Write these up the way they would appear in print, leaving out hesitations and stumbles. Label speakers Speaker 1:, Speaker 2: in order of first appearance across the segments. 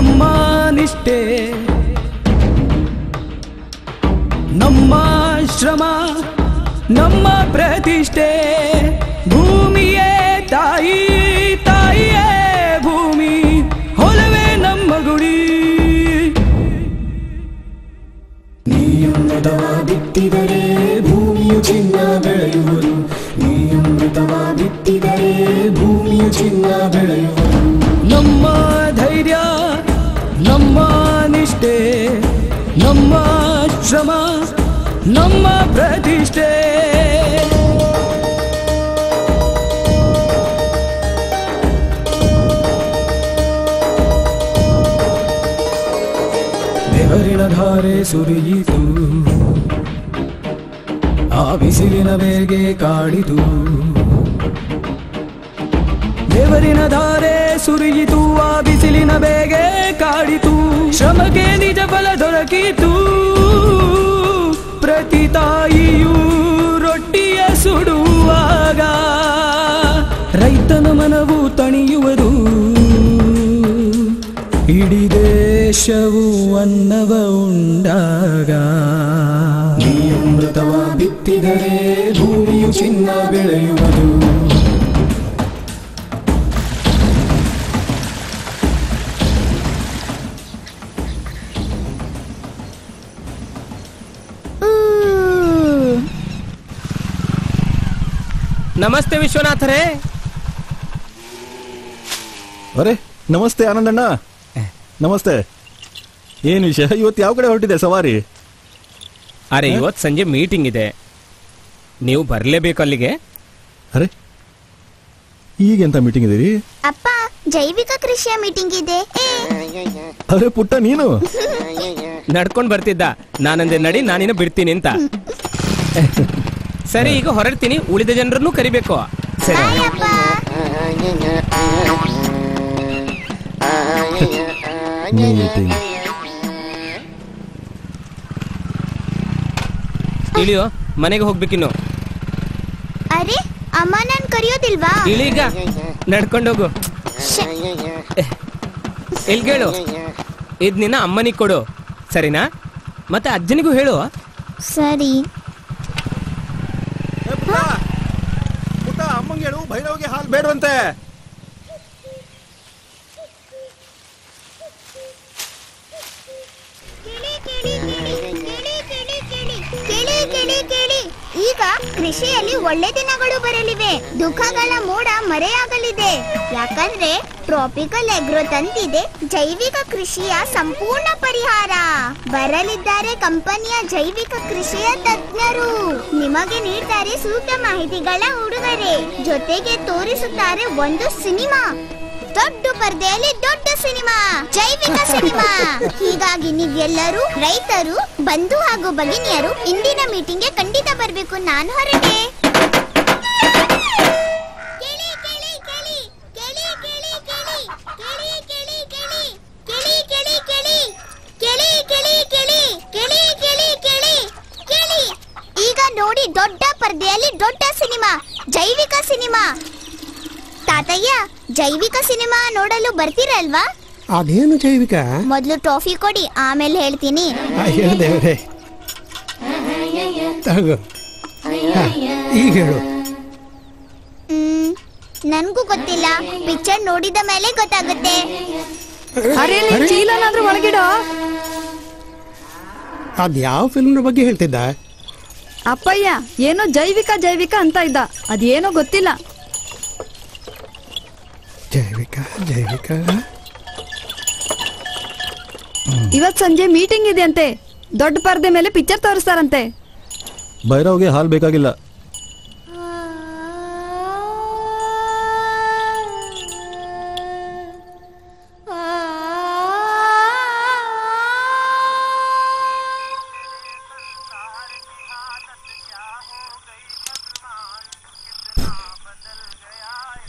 Speaker 1: ನಮ್ಮ ನಿಷ್ಠೆ ನಮ್ಮ ಶ್ರಮ ನಮ್ಮ ಪ್ರತಿಷ್ಠೆ ಭೂಮಿಯೇ ತಾಯಿ ತಾಯಿಯೇ ಭೂಮಿ ಹೊಲವೇ ನಮ್ಮ ಗುಡಿ
Speaker 2: ನೀಯಮೃತವ ಬಿತ್ತಿದರೆ ಭೂಮಿಯು ಚಿನ್ನ ಬೆಳೆಯುವುದು ನೀಯಮೃತವ ಬಿತ್ತಿದರೆ ಭೂಮಿಯು ಚಿನ್ನ ಬೆಳೆಯುವುದು
Speaker 1: ನಮ್ಮ ಧೈರ್ಯ ನಮ್ಮ ನಿಷ್ಠೆ ನಮ್ಮ ಶ್ರಮ ನಮ್ಮ ಪ್ರತಿಷ್ಠೆ ಬೆವರಿನ ಧಾರೆ ಸುರಿಯಿತು ಆ ಬಿಸಿಲಿನ ಬೇಗೆ ಕಾಡಿತು ಬೆವರಿನ ಧಾರೆ ಸುರಿಯಿತು ಆ ಬಿಸಿಲಿನ ಬೇಗೆ ಕಾಡಿತು ಶ್ರಮಕ್ಕೆ ನಿಜ ಫಲ ದೊರಕಿತು ಪ್ರತಿ ತಾಯಿಯೂ ರೊಟ್ಟಿಯ ಸುಡುವಾಗ ರೈತನ ಮನವು ತಣಿಯುವುದು ಇಡೀ ದೇಶವು ಅನ್ನವ ಉಂಡಾಗ
Speaker 2: ನೀಯಮೃತವ ಬಿತ್ತಿದರೆ ಭೂಮಿಯು ಚಿನ್ನ ಬೆಳೆಯುವುದು
Speaker 3: ನಮಸ್ತೆ ವಿಶ್ವನಾಥರೇ.
Speaker 4: ಅರೆ ನಮಸ್ತೆ ಆನಂದಣ್ಣ. ನಮಸ್ತೆ. ಏನು ವಿಷಯ, ಇವತ್ತು ಯಾವ ಕಡೆ ಹೊರಟಿದೆ ಸವಾರಿ?
Speaker 3: ಅರೆ ಇವತ್ತು ಸಂಜೆ ಮೀಟಿಂಗ್ ಇದೆ, ನೀವು ಬರಲೇಬೇಕು ಅಲ್ಲಿಗೆ.
Speaker 4: ಅರೆ ಈಗೆಂತ ಮೀಟಿಂಗ್ ಇದೀರಿ?
Speaker 5: ಅಪ್ಪ ಜೈವಿಕ ಕೃಷಿಯ ಮೀಟಿಂಗ್ ಇದೆ.
Speaker 4: ಅರೆ ಪುಟ್ಟ ನೀನು
Speaker 3: ನಡ್ಕೊಂಡ್ ಬರ್ತಿದ್ದ, ನಾನಂದೆ ನಡಿ ನಾನಿನ್ನ ಬಿಡ್ತೀನಿ ಅಂತ. ಸರಿ ಈಗ ಹೊರಡ್ತೀನಿ, ಉಳಿದ ಜನರನ್ನು ಕರಿಬೇಕು. ಸರಿ
Speaker 4: ಮೀಟಿಂಗ್
Speaker 3: ಇಳಿಯೋ, ಮನೆಗೆ ಹೋಗ್ಬೇಕಿನ್ನು.
Speaker 5: ಅರೆ ಅಮ್ಮ ನಾನ್ ಕರೆಯೋದಿಲ್ವಾ?
Speaker 3: ಇಳೀಗ ನಡ್ಕೊಂಡೋಗು. ಎಲ್ಗೇಳು, ಇದ್ ನಿನ್ನ ಅಮ್ಮನಿಗೆ ಕೊಡು ಸರಿನಾ? ಮತ್ತೆ ಅಜ್ಜನಿಗೂ ಹೇಳು.
Speaker 5: ಸರಿ.
Speaker 4: ಪುಟ್ಟ ಅಮ್ಮಂಗೆ ಹೇಳು, ಭೈರವ್ಗೆ ಹಾಲು ಬೇಡವಂತೆ.
Speaker 5: ಈಗ ಕೃಷಿಯಲ್ಲಿ ಒಳ್ಳೆ ದಿನಗಳು ಬರಲಿವೆ, ದುಃಖಗಳ ಮೋಡ ಮರೆಯಾಗಲಿದೆ. ಯಾಕಂದ್ರೆ ಟ್ರಾಪಿಕಲ್ ಎಗ್ರೋ ತಂದಿದೆ ಜೈವಿಕ ಕೃಷಿಯ ಸಂಪೂರ್ಣ ಪರಿಹಾರ. ಬರಲಿದ್ದಾರೆ ಕಂಪನಿಯ ಜೈವಿಕ ಕೃಷಿಯ ತಜ್ಞರು. ನಿಮಗೆ ನೀಡ್ತಾರೆ ಸೂಕ್ತ ಮಾಹಿತಿಗಳ ಉಡುಗೊರೆ, ಜೊತೆಗೆ ತೋರಿಸುತ್ತಾರೆ ಒಂದು ಸಿನಿಮಾ. ದೊಡ್ಡ ಪರದೆಯಲ್ಲಿ ದೊಡ್ಡ ಸಿನಿಮಾ, ಜೈವಿಕ ಸಿನಿಮಾ. ಹೀಗಾಗಿ ನೀವೆಲ್ಲರೂ ರೈತರು, ಬಂಧು ಹಾಗೂ ಭಗಿನಿಯರು ಇಂದಿನ ಮೀಟಿಂಗ್ಗೆ ಖಂಡಿತ ಬರಬೇಕು. ನಾನು ಹೊರಗೆ. ಈಗ ನೋಡಿ ದೊಡ್ಡ ಪರದೆಯಲ್ಲಿ ದೊಡ್ಡ ಸಿನಿಮಾ, ಜೈವಿಕ ಸಿನಿಮಾ. ತಾತಯ್ಯ ಜೈವಿಕ ಸಿನಿಮಾ ನೋಡಲು ಬರ್ತೀರಲ್ವಾ?
Speaker 6: ಅದೇನು ಜೈವಿಕ?
Speaker 5: ಮೊದಲು ಟ್ರಾಫಿ ಕೊಡಿ, ಆಮೇಲೆ ಹೇಳ್ತೀನಿ.
Speaker 6: ದೇವ್ರೆ ತಗೋ, ಈಗ ಹೇಳು.
Speaker 5: ನನ್ಗೂ ಗೊತ್ತಿಲ್ಲ, ಪಿಕ್ಚರ್ ನೋಡಿದ ಮೇಲೆ ಗೊತ್ತಾಗುತ್ತೆ.
Speaker 7: ಚೀಲನಾದ್ರೂ ಒಳಗಿಡೋ.
Speaker 6: ಅದ್ಯಾವ ಫಿಲ್ಮ್ ಬಗ್ಗೆ ಹೇಳ್ತಿದ್ದ?
Speaker 7: ಅಪ್ಪಯ್ಯ ಏನೋ ಜೈವಿಕ ಜೈವಿಕ ಅಂತ ಇದ್ದ, ಅದೇನೋ ಗೊತ್ತಿಲ್ಲ.
Speaker 6: ಜೈವಿಕ ಜೈವಿಕ.
Speaker 7: ಇವತ್ ಸಂಜೆ ಮೀಟಿಂಗ್ ಇದೆ ಅಂತೆ, ದೊಡ್ಡ ಪರದೆ ಮೇಲೆ ಪಿಕ್ಚರ್ ತೋರಿಸ್ತಾರಂತೆ.
Speaker 4: ಭೈರವ್ಗೆ ಹಾಲು ಬೇಕಾಗಿಲ್ಲ.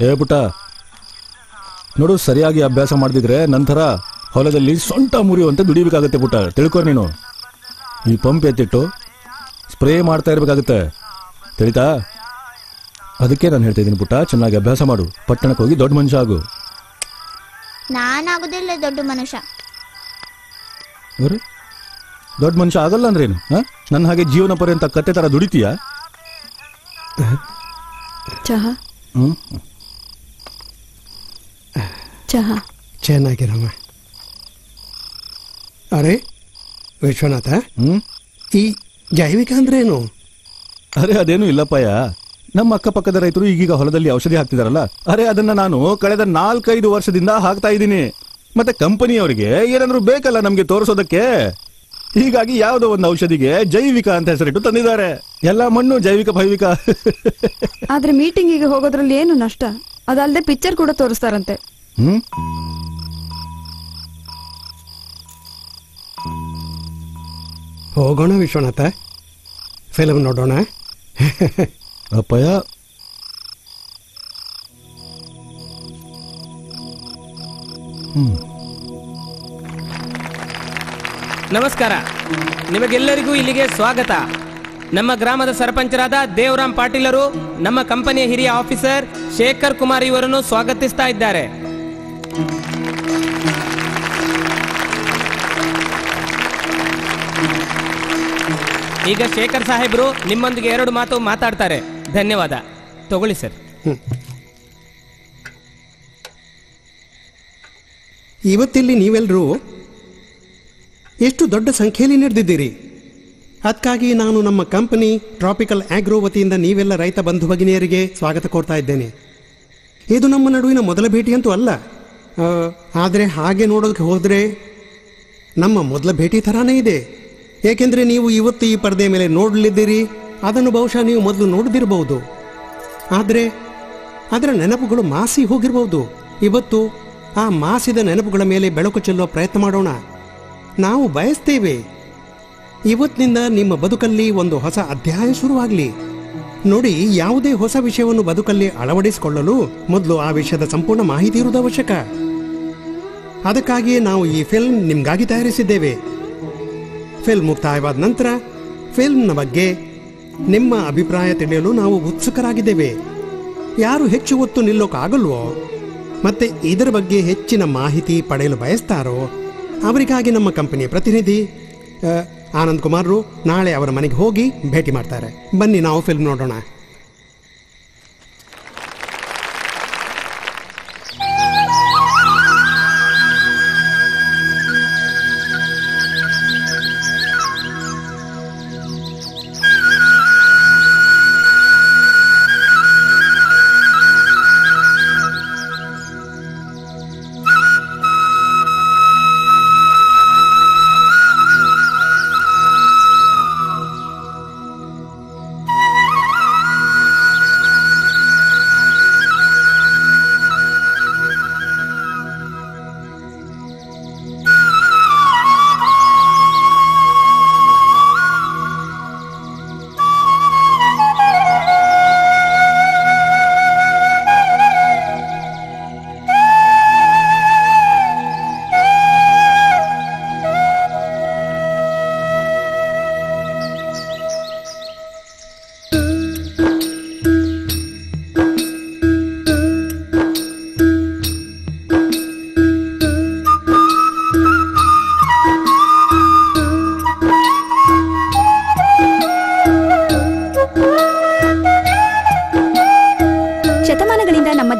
Speaker 4: ಏ ಪುಟ್ಟ ನೋಡು, ಸರಿಯಾಗಿ ಅಭ್ಯಾಸ ಮಾಡ್ದಿದ್ರೆ ನಂತರ ಹೊಲದಲ್ಲಿ ಸೊಂಟ ಮುರಿಯುವಂತೆ ದುಡಿಬೇಕಾಗತ್ತೆ ಪುಟ್ಟ, ತಿಳ್ಕೊ ನೀನು. ಈ ಪಂಪ್ ಎತ್ತಿಟ್ಟು ಸ್ಪ್ರೇ ಮಾಡ್ತಾ ಇರ್ಬೇಕಾಗತ್ತೆ, ತಿಳಿತಾ? ಅದಕ್ಕೆ ನಾನು ಹೇಳ್ತಾ ಇದ್ದೀನಿ ಪುಟ್ಟ, ಚೆನ್ನಾಗಿ ಅಭ್ಯಾಸ ಮಾಡು, ಪಟ್ಟಣಕ್ಕೆ ಹೋಗಿ ದೊಡ್ಡ ಮನುಷ್ಯ ಆಗು.
Speaker 5: ನಾನಾಗುದಿಲ್ಲ ದೊಡ್ಡ ಮನುಷ್ಯ.
Speaker 4: ಅವ್ರೆ ದೊಡ್ಡ ಮನುಷ್ಯ ಆಗಲ್ಲ ಅಂದ್ರೇನು? ನನ್ನ ಹಾಗೆ ಜೀವನ ಪರ್ಯಂತ ಕತ್ತೆ ತರ ದುಡಿತೀಯಾ?
Speaker 7: ಚಹಾ ಚಹಾ
Speaker 6: ಚೆನ್ನಾಗಿರಮ್ಮ. ಅರೆ ವಿಶ್ವನಾಥ, ಈ ಜೈವಿಕ ಅಂದ್ರೇನು?
Speaker 4: ಅರೆ ಅದೇನು ಇಲ್ಲಪ್ಪಯ್ಯ, ನಮ್ಮ ಅಕ್ಕಪಕ್ಕದ ರೈತರು ಈಗೀಗ ಹೊಲದಲ್ಲಿ ಔಷಧಿ ಹಾಕ್ತಿದಾರಲ್ಲ, ಅರೆ ಅದನ್ನ ನಾನು ಕಳೆದ 4-5 ವರ್ಷದಿಂದ ಹಾಕ್ತಾ ಇದ್ದೀನಿ. ಮತ್ತೆ ಕಂಪನಿಯವರಿಗೆ ಏನಾದ್ರು ಬೇಕಲ್ಲ ನಮ್ಗೆ ತೋರಿಸೋದಕ್ಕೆ, ಹೀಗಾಗಿ ಯಾವುದೋ ಒಂದು ಔಷಧಿಗೆ ಜೈವಿಕ ಅಂತ ಹೆಸರಿಟ್ಟು ತಂದಿದ್ದಾರೆ. ಎಲ್ಲ ಮಣ್ಣು ಜೈವಿಕ ಭೈವಿಕ.
Speaker 7: ಆದ್ರೆ ಮೀಟಿಂಗಿಗೆ ಹೋಗೋದ್ರಲ್ಲಿ ಏನು ನಷ್ಟ? ಅದಲ್ಲದೆ ಪಿಕ್ಚರ್ ಕೂಡ ತೋರಿಸ್ತಾರಂತೆ.
Speaker 6: ಹೋಗೋಣ ವಿಶ್ವನಾಥ, ಫಿಲ್ಮ್ ನೋಡೋಣ.
Speaker 4: ಅಪ್ಪಯ್ಯ
Speaker 3: ನಮಸ್ಕಾರ. ನಿಮಗೆಲ್ಲರಿಗೂ ಇಲ್ಲಿಗೆ ಸ್ವಾಗತ. ನಮ್ಮ ಗ್ರಾಮದ ಸರ್ಪಂಚರಾದ ದೇವರಾಮ್ ಪಾಟೀಲರು ನಮ್ಮ ಕಂಪನಿಯ ಹಿರಿಯ ಆಫೀಸರ್ ಶೇಖರ್ ಕುಮಾರ್ ಇವರನ್ನು ಸ್ವಾಗತಿಸ್ತಾ ಇದ್ದಾರೆ. ಈಗ ಶೇಖರ್ ಸಾಹೇಬರು ನಿಮ್ಮೊಂದಿಗೆ 2 ಮಾತು ಮಾತಾಡ್ತಾರೆ. ಧನ್ಯವಾದ. ತಗೊಳ್ಳಿ ಸರ್.
Speaker 6: ಇವತ್ತಿಲ್ಲಿ ನೀವೆಲ್ಲರೂ ಎಷ್ಟು ದೊಡ್ಡ ಸಂಖ್ಯೆಯಲ್ಲಿ ನಡೆದಿದ್ದೀರಿ. ಅದಕ್ಕಾಗಿ ನಾನು ನಮ್ಮ ಕಂಪನಿ ಟ್ರಾಪಿಕಲ್ ಆಗ್ರೋ ವತಿಯಿಂದ ನೀವೆಲ್ಲ ರೈತ ಬಂಧು ಭಗಿನಿಯರಿಗೆ ಸ್ವಾಗತ ಕೋರ್ತಾ ಇದ್ದೇನೆ. ಇದು ನಮ್ಮ ನಡುವಿನ ಮೊದಲ ಭೇಟಿಯಂತೂ ಅಲ್ಲ, ಆದರೆ ಹಾಗೆ ನೋಡೋದಕ್ಕೆ ಹೋದರೆ ನಮ್ಮ ಮೊದಲ ಭೇಟಿ ಥರಾನೇ ಇದೆ. ಏಕೆಂದರೆ ನೀವು ಇವತ್ತು ಈ ಪರದೆ ಮೇಲೆ ನೋಡಲಿದ್ದೀರಿ, ಅದನ್ನು ಬಹುಶಃ ನೀವು ಮೊದಲು ನೋಡದಿರಬಹುದು. ಆದರೆ ಅದರ ನೆನಪುಗಳು ಮಾಸಿ ಹೋಗಿರಬಹುದು. ಇವತ್ತು ಆ ಮಾಸಿದ ನೆನಪುಗಳ ಮೇಲೆ ಬೆಳಕು ಚೆಲ್ಲುವ ಪ್ರಯತ್ನ ಮಾಡೋಣ. ನಾವು ಬಯಸ್ತೇವೆ ಇವತ್ತಿನಿಂದ ನಿಮ್ಮ ಬದುಕಲ್ಲಿ ಒಂದು ಹೊಸ ಅಧ್ಯಾಯ ಶುರುವಾಗಲಿ. ನೋಡಿ, ಯಾವುದೇ ಹೊಸ ವಿಷಯವನ್ನು ಬದುಕಲ್ಲಿ ಅಳವಡಿಸಿಕೊಳ್ಳಲು ಮೊದಲು ಆ ವಿಷಯದ ಸಂಪೂರ್ಣ ಮಾಹಿತಿ ಇರುವುದು ಅವಶ್ಯಕ. ಅದಕ್ಕಾಗಿಯೇ ನಾವು ಈ ಫಿಲ್ಮ್ ನಿಮಗಾಗಿ ತಯಾರಿಸಿದ್ದೇವೆ. ಫಿಲ್ಮ್ ಮುಕ್ತಾಯವಾದ ನಂತರ ಫಿಲ್ಮ್ನ ಬಗ್ಗೆ ನಿಮ್ಮ ಅಭಿಪ್ರಾಯ ತಿಳಿಯಲು ನಾವು ಉತ್ಸುಕರಾಗಿದ್ದೇವೆ. ಯಾರು ಹೆಚ್ಚು ಹೊತ್ತು ನಿಲ್ಲೋಕ್ಕಾಗಲ್ವೋ ಮತ್ತೆ ಇದರ ಬಗ್ಗೆ ಹೆಚ್ಚಿನ ಮಾಹಿತಿ ಪಡೆಯಲು ಬಯಸ್ತಾರೋ ಅವರಿಗಾಗಿ ನಮ್ಮ ಕಂಪನಿಯ ಪ್ರತಿನಿಧಿ ಆನಂದ್ ಕುಮಾರ್ರು ನಾಳೆ ಅವರ ಮನೆಗೆ ಹೋಗಿ ಭೇಟಿ ಮಾಡ್ತಾರೆ. ಬನ್ನಿ ನಾವು ಫಿಲ್ಮ್ ನೋಡೋಣ.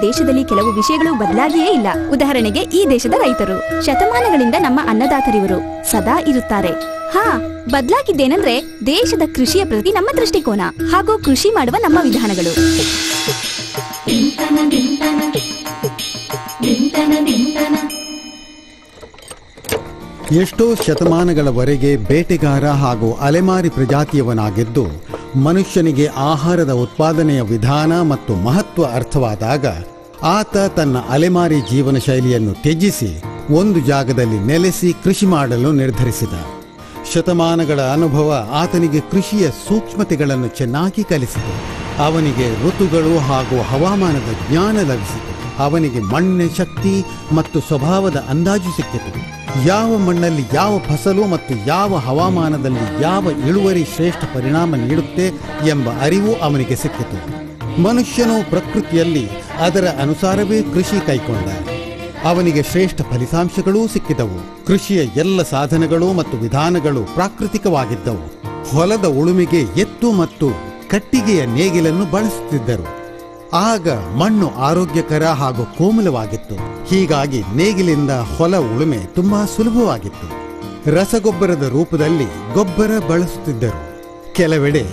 Speaker 8: ದೇಶದಲ್ಲಿ ಕೆಲವು ವಿಷಯಗಳು ಬದಲಾಗಿಯೇ ಇಲ್ಲ. ಉದಾಹರಣೆಗೆ ಈ ದೇಶದ ರೈತರು ಶತಮಾನಗಳಿಂದ ನಮ್ಮ ಅನ್ನದಾತರಿವರು ಸದಾ ಇರುತ್ತಾರೆ. ಬದಲಾಗಿದ್ದೇನೆಂದ್ರೆ ದೇಶದ ಕೃಷಿಯ ಪ್ರತಿ ನಮ್ಮ ದೃಷ್ಟಿಕೋನ ಹಾಗೂ ಕೃಷಿ ಮಾಡುವ ನಮ್ಮ ವಿಧಾನಗಳು.
Speaker 9: ಎಷ್ಟೋ ಶತಮಾನಗಳವರೆಗೆ ಬೇಟೆಗಾರ ಹಾಗೂ ಅಲೆಮಾರಿ ಪ್ರಜಾತಿಯವನಾಗಿದ್ದು ಮನುಷ್ಯನಿಗೆ ಆಹಾರದ ಉತ್ಪಾದನೆಯ ವಿಧಾನ ಮತ್ತು ಮಹತ್ವ ಅರ್ಥವಾದಾಗ ಆತ ತನ್ನ ಅಲೆಮಾರಿ ಜೀವನ ಶೈಲಿಯನ್ನು ತ್ಯಜಿಸಿ ಒಂದು ಜಾಗದಲ್ಲಿ ನೆಲೆಸಿ ಕೃಷಿ ಮಾಡಲು ನಿರ್ಧರಿಸಿದ. ಶತಮಾನಗಳ ಅನುಭವ ಆತನಿಗೆ ಕೃಷಿಯ ಸೂಕ್ಷ್ಮತೆಗಳನ್ನು ಚೆನ್ನಾಗಿ ಕಲಿಸಿತು. ಅವನಿಗೆ ಋತುಗಳು ಹಾಗೂ ಹವಾಮಾನದ ಜ್ಞಾನ ಲಭಿಸಿತು. ಅವನಿಗೆ ಮಣ್ಣಿನ ಶಕ್ತಿ ಮತ್ತು ಸ್ವಭಾವದ ಅಂದಾಜು ಸಿಕ್ಕಿತು. ಯಾವ ಮಣ್ಣಲ್ಲಿ ಯಾವ ಫಸಲು ಮತ್ತು ಯಾವ ಹವಾಮಾನದಲ್ಲಿ ಯಾವ ಇಳುವರಿ ಶ್ರೇಷ್ಠ ಪರಿಣಾಮ ನೀಡುತ್ತೆ ಎಂಬ ಅರಿವು ಅವನಿಗೆ ಸಿಕ್ಕಿತು. ಮನುಷ್ಯನು ಪ್ರಕೃತಿಯಲ್ಲಿ ಅದರ ಅನುಸಾರವೇ ಕೃಷಿ ಕೈಕೊಂಡ. ಅವನಿಗೆ ಶ್ರೇಷ್ಠ ಫಲಿತಾಂಶಗಳೂ ಸಿಕ್ಕಿದವು. ಕೃಷಿಯ ಎಲ್ಲ ಸಾಧನಗಳು ಮತ್ತು ವಿಧಾನಗಳು ಪ್ರಾಕೃತಿಕವಾಗಿದ್ದವು. ಹೊಲದ ಉಳುಮೆಗೆ ಎತ್ತು ಮತ್ತು ಕಟ್ಟಿಗೆಯ ನೇಗಿಲನ್ನು ಬಳಸುತ್ತಿದ್ದರು. ಆಗ ಮಣ್ಣು ಆರೋಗ್ಯಕರ ಹಾಗೂ ಕೋಮಲವಾಗಿತ್ತು. ಹೀಗಾಗಿ ನೇಗಿಲಿಂದ ಹೊಲ ಉಳುಮೆ ತುಂಬಾ ಸುಲಭವಾಗಿತ್ತು. ರಸಗೊಬ್ಬರದ ರೂಪದಲ್ಲಿ ಗೊಬ್ಬರ ಬಳಸುತ್ತಿದ್ದರು. ಕೆಲವೆಡೆ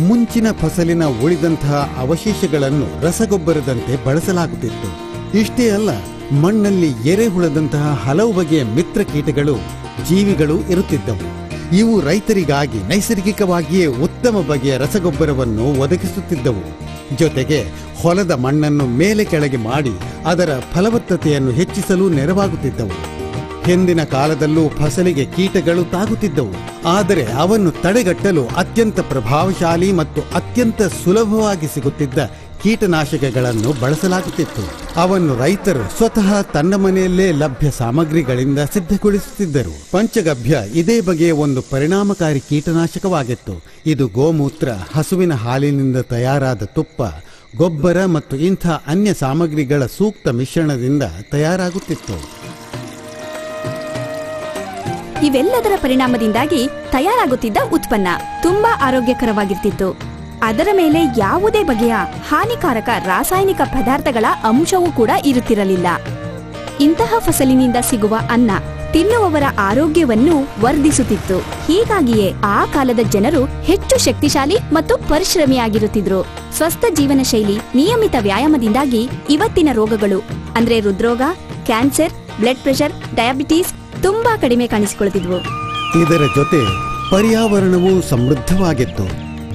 Speaker 9: ಮುಂಚಿನ ಫಸಲಿನ ಉಳಿದಂತಹ ಅವಶೇಷಗಳನ್ನು ರಸಗೊಬ್ಬರದಂತೆ ಬಳಸಲಾಗುತ್ತಿತ್ತು. ಇಷ್ಟೇ ಅಲ್ಲ, ಮಣ್ಣಲ್ಲಿ ಎರೆಹುಳದಂತಹ ಹಲವು ಬಗೆಯ ಮಿತ್ರ ಕೀಟಗಳು, ಜೀವಿಗಳು ಇರುತ್ತಿದ್ದವು. ಇವು ರೈತರಿಗಾಗಿ ನೈಸರ್ಗಿಕವಾಗಿಯೇ ಉತ್ತಮ ಬಗೆಯ ರಸಗೊಬ್ಬರವನ್ನು ಒದಗಿಸುತ್ತಿದ್ದವು. ಜೊತೆಗೆ ಹೊಲದ ಮಣ್ಣನ್ನು ಮೇಲೆ ಕೆಳಗೆ ಮಾಡಿ ಅದರ ಫಲವತ್ತತೆಯನ್ನು ಹೆಚ್ಚಿಸಲು ನೆರವಾಗುತ್ತಿದ್ದವು. ಹಿಂದಿನ ಕಾಲದಲ್ಲೂ ಫಸಲಿಗೆ ಕೀಟಗಳು ತಾಗುತ್ತಿದ್ದವು. ಆದರೆ ಅವನ್ನು ತಡೆಗಟ್ಟಲು ಅತ್ಯಂತ ಪ್ರಭಾವಶಾಲಿ ಮತ್ತು ಅತ್ಯಂತ ಸುಲಭವಾಗಿ ಸಿಗುತ್ತಿದ್ದ ಕೀಟನಾಶಕಗಳನ್ನು ಬಳಸಲಾಗುತ್ತಿತ್ತು. ಅವನ್ನು ರೈತರು ಸ್ವತಃ ತನ್ನ ಮನೆಯಲ್ಲೇ ಲಭ್ಯ ಸಾಮಗ್ರಿಗಳಿಂದ ಸಿದ್ಧಗೊಳಿಸುತ್ತಿದ್ದರು. ಪಂಚಗಭ್ಯ ಇದೇ ಬಗೆಯ ಒಂದು ಪರಿಣಾಮಕಾರಿ ಕೀಟನಾಶಕವಾಗಿತ್ತು. ಇದು ಗೋಮೂತ್ರ, ಹಸುವಿನ ಹಾಲಿನಿಂದ ತಯಾರಾದ ತುಪ್ಪ, ಗೊಬ್ಬರ ಮತ್ತು ಇಂಥ ಅನ್ಯ ಸಾಮಗ್ರಿಗಳ ಸೂಕ್ತ ಮಿಶ್ರಣದಿಂದ ತಯಾರಾಗುತ್ತಿತ್ತು.
Speaker 8: ಇವೆಲ್ಲದರ ಪರಿಣಾಮದಿಂದಾಗಿ ತಯಾರಾಗುತ್ತಿದ್ದ ಉತ್ಪನ್ನ ತುಂಬಾ ಆರೋಗ್ಯಕರವಾಗಿರ್ತಿತ್ತು. ಅದರ ಮೇಲೆ ಯಾವುದೇ ಬಗೆಯ ಹಾನಿಕಾರಕ ರಾಸಾಯನಿಕ ಪದಾರ್ಥಗಳ ಅಂಶವೂ ಕೂಡ ಇರುತ್ತಿರಲಿಲ್ಲ. ಇಂತಹ ಫಸಲಿನಿಂದ ಸಿಗುವ ಅನ್ನ ತಿನ್ನುವವರ ಆರೋಗ್ಯವನ್ನು ವರ್ಧಿಸುತ್ತಿತ್ತು. ಹೀಗಾಗಿಯೇ ಆ ಕಾಲದ ಜನರು ಹೆಚ್ಚು ಶಕ್ತಿಶಾಲಿ ಮತ್ತು ಪರಿಶ್ರಮಿಯಾಗಿರುತ್ತಿದ್ರು. ಸ್ವಸ್ಥ ಜೀವನ ಶೈಲಿ, ನಿಯಮಿತ ವ್ಯಾಯಾಮದಿಂದಾಗಿ ಇವತ್ತಿನ ರೋಗಗಳು ಅಂದ್ರೆ ಹೃದ್ರೋಗ, ಕ್ಯಾನ್ಸರ್, ಬ್ಲಡ್ ಪ್ರೆಷರ್, ಡಯಾಬಿಟೀಸ್ ತುಂಬಾ ಕಡಿಮೆ ಕಾಣಿಸಿಕೊಳ್ಳುತ್ತಿದ್ವು.
Speaker 9: ಇದರ ಜೊತೆ ಪರ್ಯಾವರಣವೂ ಸಮೃದ್ಧವಾಗಿತ್ತು.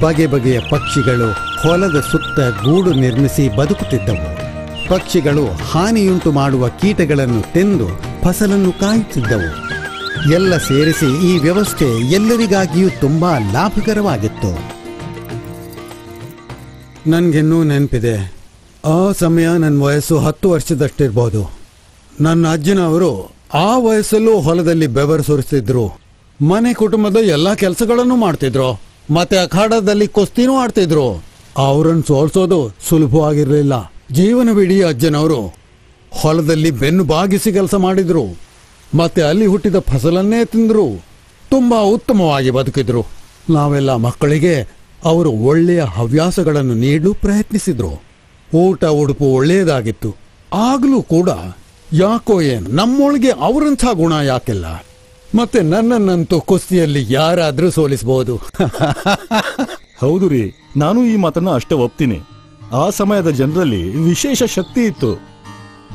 Speaker 9: ಬಗೆ ಬಗೆಯ ಪಕ್ಷಿಗಳು ಹೊಲದ ಸುತ್ತ ಗೂಡು ನಿರ್ಮಿಸಿ ಬದುಕುತ್ತಿದ್ದವು. ಪಕ್ಷಿಗಳು ಹಾನಿಯುಂಟು ಮಾಡುವ ಕೀಟಗಳನ್ನು ತಿಂದು ಫಸಲನ್ನು ಕಾಯುತ್ತಿದ್ದವು. ಎಲ್ಲ ಸೇರಿಸಿ ಈ ವ್ಯವಸ್ಥೆ ಎಲ್ಲರಿಗಾಗಿಯೂ ತುಂಬಾ ಲಾಭಕರವಾಗಿತ್ತು. ನನ್ಗಿನ್ನೂ ನೆನಪಿದೆ, ಆ ಸಮಯ ನನ್ನ ವಯಸ್ಸು 10 ವರ್ಷದಷ್ಟಿರ್ಬೋದು. ನನ್ನ ಅಜ್ಜನವರು ಆ ವಯಸ್ಸಲ್ಲೂ ಹೊಲದಲ್ಲಿ ಬೆವರು ಸುರಿಸ್ತಿದ್ರು. ಮನೆ ಕುಟುಂಬದ ಎಲ್ಲಾ ಕೆಲಸಗಳನ್ನು ಮಾಡ್ತಿದ್ರು. ಮತ್ತೆ ಅಖಾಡದಲ್ಲಿ ಕುಸ್ತಿನೂ ಆಡ್ತಿದ್ರು. ಅವರನ್ನು ಸೋಲ್ಸೋದು ಸುಲಭವಾಗಿರ್ಲಿಲ್ಲ. ಜೀವನವಿಡೀ ಅಜ್ಜನವರು ಹೊಲದಲ್ಲಿ ಬೆನ್ನು ಬಾಗಿಸಿ ಕೆಲಸ ಮಾಡಿದ್ರು. ಮತ್ತೆ ಅಲ್ಲಿ ಹುಟ್ಟಿದ ಫಸಲನ್ನೇ ತಿಂದ್ರು. ತುಂಬಾ ಉತ್ತಮವಾಗಿ ಬದುಕಿದ್ರು. ನಾವೆಲ್ಲ ಮಕ್ಕಳಿಗೆ ಅವರು ಒಳ್ಳೆಯ ಹವ್ಯಾಸಗಳನ್ನು ನೀಡಲು ಪ್ರಯತ್ನಿಸಿದ್ರು. ಊಟ ಉಡುಪು ಒಳ್ಳೆಯದಾಗಿತ್ತು. ಆಗ್ಲೂ ಕೂಡ ಯಾಕೋ ಏನು ನಮ್ಮೊಳಗೆ ಅವರಂಥ ಗುಣ ಯಾಕಿಲ್ಲ. ಮತ್ತೆ ನನ್ನನ್ನಂತೂ ಕುಸ್ತಿಯಲ್ಲಿ ಯಾರಾದ್ರೂ ಸೋಲಿಸಬಹುದು.
Speaker 4: ಹೌದು ರೀ, ನಾನು ಈ ಮಾತನ್ನ ಅಷ್ಟೇ ಒಪ್ತೀನಿ. ಆ ಸಮಯದ ಜನರಲ್ಲಿ ವಿಶೇಷ ಶಕ್ತಿ ಇತ್ತು.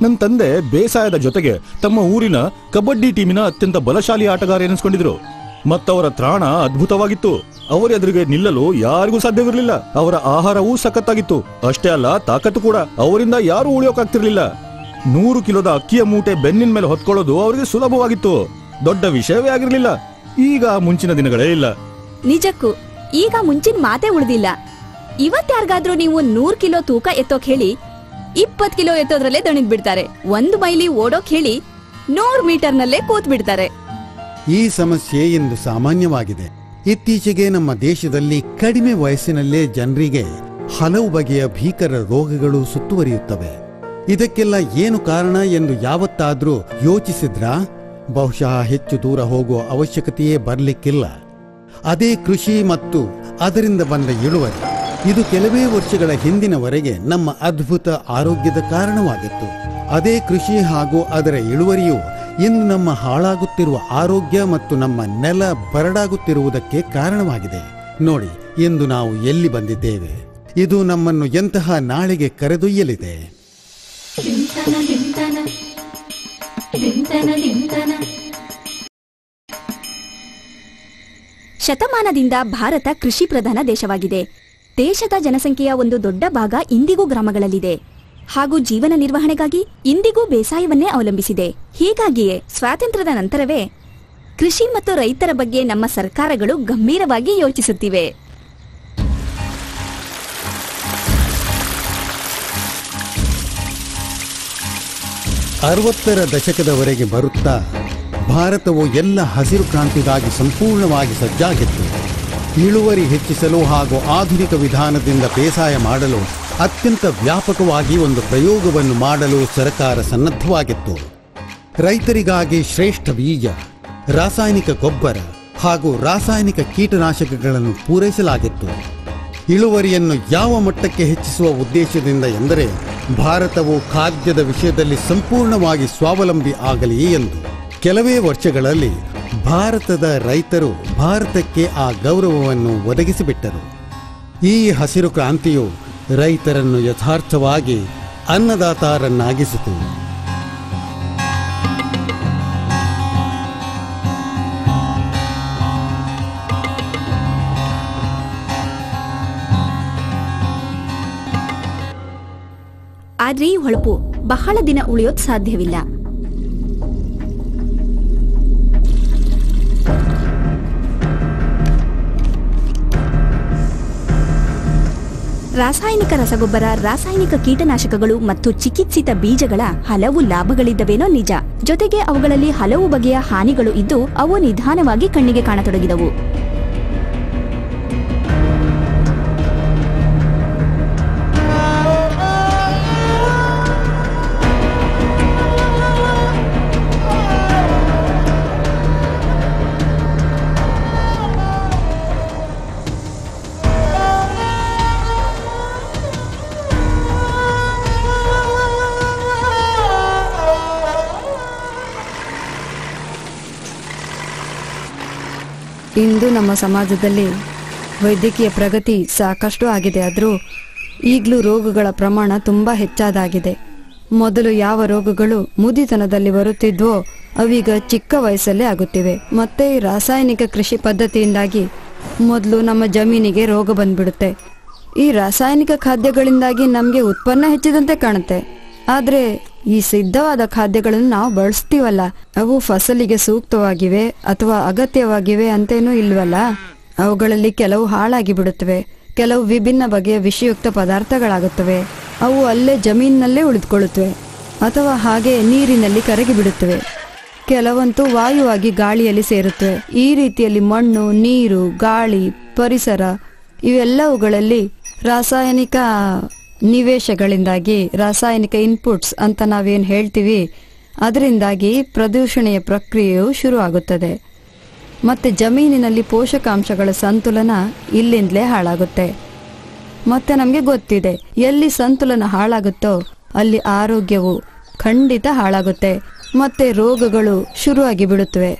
Speaker 4: ನನ್ನ ತಂದೆ ಬೇಸಾಯದ ಜೊತೆಗೆ ತಮ್ಮ ಊರಿನ ಕಬಡ್ಡಿ ಟೀಮಿನ ಅತ್ಯಂತ ಬಲಶಾಲಿ ಆಟಗಾರ ಎನಿಸ್ಕೊಂಡಿದ್ರು. ಮತ್ತವರ ತ್ರಾಣ ಅದ್ಭುತವಾಗಿತ್ತು. ಅವರ ಎದುರಿಗೆ ನಿಲ್ಲಲು ಯಾರಿಗೂ ಸಾಧ್ಯವಿರಲಿಲ್ಲ. ಅವರ ಆಹಾರವೂ ಸಖತ್ತಾಗಿತ್ತು. ಅಷ್ಟೇ ಅಲ್ಲ, ತಾಕತ್ತು ಕೂಡ. ಅವರಿಂದ ಯಾರೂ ಉಳಿಯೋಕಾಗ್ತಿರ್ಲಿಲ್ಲ. 100 ಕಿಲೋದ ಅಕ್ಕಿಯ ಮೂಟೆ ಬೆನ್ನಿನ ಮೇಲೆ ಹೊತ್ಕೊಳ್ಳೋದು ಅವರಿಗೆ ಸುಲಭವಾಗಿತ್ತು. ದೊಡ್ಡ ವಿಷಯವೇ ಆಗಿರ್ಲಿಲ್ಲ. ಈಗ ಮುಂಚಿನ ದಿನಗಳೇ ಇಲ್ಲ.
Speaker 8: ನಿಜಕ್ಕೂ ಈಗ ಮುಂಚಿನ ಮಾತೇ ಉಳಿದಿಲ್ಲ. ಇವತ್ಯಾರಿಗಾದ್ರೂ ನೀವು 100 ಕಿಲೋ ತೂಕ ಎತ್ತೋಕ್ ಹೇಳಿ 20 ಕಿಲೋ ಎತ್ತೋದ್ರಲ್ಲೇ ದಣಿದ್ ಬಿಡ್ತಾರೆ. 1 ಮೈಲಿ ಓಡೋಕ್ ಹೇಳಿ 100 ಮೀಟರ್ನಲ್ಲೇ ಕೂತ್ ಬಿಡ್ತಾರೆ.
Speaker 9: ಈ ಸಮಸ್ಯೆ ಇಂದು ಸಾಮಾನ್ಯವಾಗಿದೆ. ಇತ್ತೀಚೆಗೆ ನಮ್ಮ ದೇಶದಲ್ಲಿ ಕಡಿಮೆ ವಯಸ್ಸಿನಲ್ಲೇ ಜನರಿಗೆ ಹಲವು ಬಗೆಯ ಭೀಕರ ರೋಗಗಳು ಸುತ್ತುವರಿಯುತ್ತವೆ. ಇದಕ್ಕೆಲ್ಲ ಏನು ಕಾರಣ ಎಂದು ಯಾವತ್ತಾದ್ರೂ ಯೋಚಿಸಿದ್ರಾ? ಬಹುಶಃ ಹೆಚ್ಚು ದೂರ ಹೋಗುವ ಅವಶ್ಯಕತೆಯೇ ಬರಲಿಕ್ಕಿಲ್ಲ. ಅದೇ ಕೃಷಿ ಮತ್ತು ಅದರಿಂದ ಬಂದ ಇಳುವರಿ. ಇದು ಕೆಲವೇ ವರ್ಷಗಳ ಹಿಂದಿನವರೆಗೆ ನಮ್ಮ ಅದ್ಭುತ ಆರೋಗ್ಯದ ಕಾರಣವಾಗಿತ್ತು. ಅದೇ ಕೃಷಿ ಹಾಗೂ ಅದರ ಇಳುವರಿಯು ಇಂದು ನಮ್ಮ ಹಾಳಾಗುತ್ತಿರುವ ಆರೋಗ್ಯ ಮತ್ತು ನಮ್ಮ ನೆಲ ಬರಡಾಗುತ್ತಿರುವುದಕ್ಕೆ ಕಾರಣವಾಗಿದೆ. ನೋಡಿ, ಇಂದು ನಾವು ಎಲ್ಲಿ ಬಂದಿದ್ದೇವೆ. ಇದು ನಮ್ಮನ್ನು ಎಂತಹ ನಾಳೆಗೆ ಕರೆದೊಯ್ಯಲಿದೆ.
Speaker 8: ಶತಮಾನದಿಂದ ಭಾರತ ಕೃಷಿ ಪ್ರಧಾನ ದೇಶವಾಗಿದೆ. ದೇಶದ ಜನಸಂಖ್ಯೆಯ ಒಂದು ದೊಡ್ಡ ಭಾಗ ಇಂದಿಗೂ ಗ್ರಾಮಗಳಲ್ಲಿದೆ ಹಾಗೂ ಜೀವನ ನಿರ್ವಹಣೆಗಾಗಿ ಇಂದಿಗೂ ಬೇಸಾಯವನ್ನೇ ಅವಲಂಬಿಸಿದೆ. ಹೀಗಾಗಿಯೇ ಸ್ವಾತಂತ್ರ್ಯದ ನಂತರವೇ ಕೃಷಿ ಮತ್ತು ರೈತರ ಬಗ್ಗೆ ನಮ್ಮ ಸರ್ಕಾರಗಳು ಗಂಭೀರವಾಗಿ ಯೋಚಿಸುತ್ತಿವೆ.
Speaker 9: ರ ದಶಕದವರೆಗೆ ಬರುತ್ತಾ ಭಾರತವು ಎಲ್ಲ ಹಸಿರು ಕ್ರಾಂತಿಗಾಗಿ ಸಂಪೂರ್ಣವಾಗಿ ಸಜ್ಜಾಗಿತ್ತು. ಇಳುವರಿ ಹೆಚ್ಚಿಸಲು ಹಾಗೂ ಆಧುನಿಕ ವಿಧಾನದಿಂದ ಬೇಸಾಯ ಮಾಡಲು ಅತ್ಯಂತ ವ್ಯಾಪಕವಾಗಿ ಒಂದು ಪ್ರಯೋಗವನ್ನು ಮಾಡಲು ಸರ್ಕಾರ ಸನ್ನದ್ಧವಾಗಿತ್ತು. ರೈತರಿಗಾಗಿ ಶ್ರೇಷ್ಠ ಬೀಜ, ರಾಸಾಯನಿಕ ಗೊಬ್ಬರ ಹಾಗೂ ರಾಸಾಯನಿಕ ಕೀಟನಾಶಕಗಳನ್ನು ಪೂರೈಸಲಾಗಿತ್ತು. ಇಳುವರಿಯನ್ನು ಯಾವ ಮಟ್ಟಕ್ಕೆ ಹೆಚ್ಚಿಸುವ ಉದ್ದೇಶದಿಂದ ಎಂದರೆ ಭಾರತವು ಖಾದ್ಯದ ವಿಷಯದಲ್ಲಿ ಸಂಪೂರ್ಣವಾಗಿ ಸ್ವಾವಲಂಬಿ ಆಗಲಿ ಎಂದು. ಕೆಲವೇ ವರ್ಷಗಳಲ್ಲಿ ಭಾರತದ ರೈತರು ಭಾರತಕ್ಕೆ ಆ ಗೌರವವನ್ನು ಒದಗಿಸಿಬಿಟ್ಟರು. ಈ ಹಸಿರು ಕ್ರಾಂತಿಯು ರೈತರನ್ನು ಯಥಾರ್ಥವಾಗಿ ಅನ್ನದಾತರನ್ನಾಗಿಸಿತು.
Speaker 8: ಆದ್ರೆ ಈ ಹೊಳಪು ಬಹಳ ದಿನ ಉಳಿಯೋದ್ ಸಾಧ್ಯವಿಲ್ಲ. ರಾಸಾಯನಿಕ ರಸಗೊಬ್ಬರ, ರಾಸಾಯನಿಕ ಕೀಟನಾಶಕಗಳು ಮತ್ತು ಚಿಕಿತ್ಸಿತ ಬೀಜಗಳ ಹಲವು ಲಾಭಗಳಿದ್ದವೇನೋ ನಿಜ. ಜೊತೆಗೆ ಅವುಗಳಲ್ಲಿ ಹಲವು ಬಗೆಯ ಹಾನಿಗಳು ಇದ್ದು ಅವು ನಿಧಾನವಾಗಿ ಕಣ್ಣಿಗೆ ಕಾಣತೊಡಗಿದವು.
Speaker 7: ಇಂದು ನಮ್ಮ ಸಮಾಜದಲ್ಲಿ ವೈದ್ಯಕೀಯ ಪ್ರಗತಿ ಸಾಕಷ್ಟು ಆಗಿದೆ. ಆದರೂ ಈಗಲೂ ರೋಗಗಳ ಪ್ರಮಾಣ ತುಂಬ ಹೆಚ್ಚಾದಾಗಿದೆ. ಮೊದಲು ಯಾವ ರೋಗಗಳು ಮುದಿತನದಲ್ಲಿ ಬರುತ್ತಿದ್ವೋ ಅವೀಗ ಚಿಕ್ಕ ವಯಸ್ಸಲ್ಲೇ ಆಗುತ್ತಿವೆ. ಮತ್ತೆ ಈ ರಾಸಾಯನಿಕ ಕೃಷಿ ಪದ್ಧತಿಯಿಂದಾಗಿ ಮೊದಲು ನಮ್ಮ ಜಮೀನಿಗೆ ರೋಗ ಬಂದ್ಬಿಡುತ್ತೆ. ಈ ರಾಸಾಯನಿಕ ಖಾದ್ಯಗಳಿಂದಾಗಿ ನಮಗೆ ಉತ್ಪನ್ನ ಹೆಚ್ಚಿದಂತೆ ಕಾಣುತ್ತೆ. ಆದರೆ ಈ ಸಿದ್ಧವಾದ ಖಾದ್ಯಗಳನ್ನು ನಾವು ಬಳಸ್ತೀವಲ್ಲ, ಅವು ಫಸಲಿಗೆ ಸೂಕ್ತವಾಗಿವೆ ಅಥವಾ ಅಗತ್ಯವಾಗಿವೆ ಅಂತೇನೂ ಇಲ್ವಲ್ಲ. ಅವುಗಳಲ್ಲಿ ಕೆಲವು ಹಾಳಾಗಿ ಬಿಡುತ್ತವೆ, ಕೆಲವು ವಿಭಿನ್ನ ಬಗೆಯ ವಿಷಯುಕ್ತ ಪದಾರ್ಥಗಳಾಗುತ್ತವೆ. ಅವು ಅಲ್ಲೇ ಜಮೀನಿನಲ್ಲೇ ಉಳಿದುಕೊಳ್ಳುತ್ತವೆ ಅಥವಾ ಹಾಗೆ ನೀರಿನಲ್ಲಿ ಕರಗಿ ಬಿಡುತ್ತವೆ. ಕೆಲವಂತೂ ವಾಯುವಾಗಿ ಗಾಳಿಯಲ್ಲಿ ಸೇರುತ್ತವೆ. ಈ ರೀತಿಯಲ್ಲಿ ಮಣ್ಣು, ನೀರು, ಗಾಳಿ, ಪರಿಸರ ಇವೆಲ್ಲವುಗಳಲ್ಲಿ ರಾಸಾಯನಿಕ ನಿವೇಶಗಳಿಂದಾಗಿ, ರಾಸಾಯನಿಕ ಇನ್ಪುಟ್ಸ್ ಅಂತ ನಾವೇನು ಹೇಳ್ತೀವಿ, ಅದರಿಂದಾಗಿ ಪ್ರದೂಷಣೆಯ ಪ್ರಕ್ರಿಯೆಯು ಶುರುವಾಗುತ್ತದೆ. ಮತ್ತೆ ಜಮೀನಿನಲ್ಲಿ ಪೋಷಕಾಂಶಗಳ ಸಂತುಲನ ಇಲ್ಲಿಂದಲೇ ಹಾಳಾಗುತ್ತೆ. ಮತ್ತೆ ನಮಗೆ ಗೊತ್ತಿದೆ, ಎಲ್ಲಿ ಸಂತುಲನ ಹಾಳಾಗುತ್ತೋ ಅಲ್ಲಿ ಆರೋಗ್ಯವು ಖಂಡಿತ ಹಾಳಾಗುತ್ತೆ, ಮತ್ತೆ ರೋಗಗಳು ಶುರುವಾಗಿ ಬಿಡುತ್ತವೆ.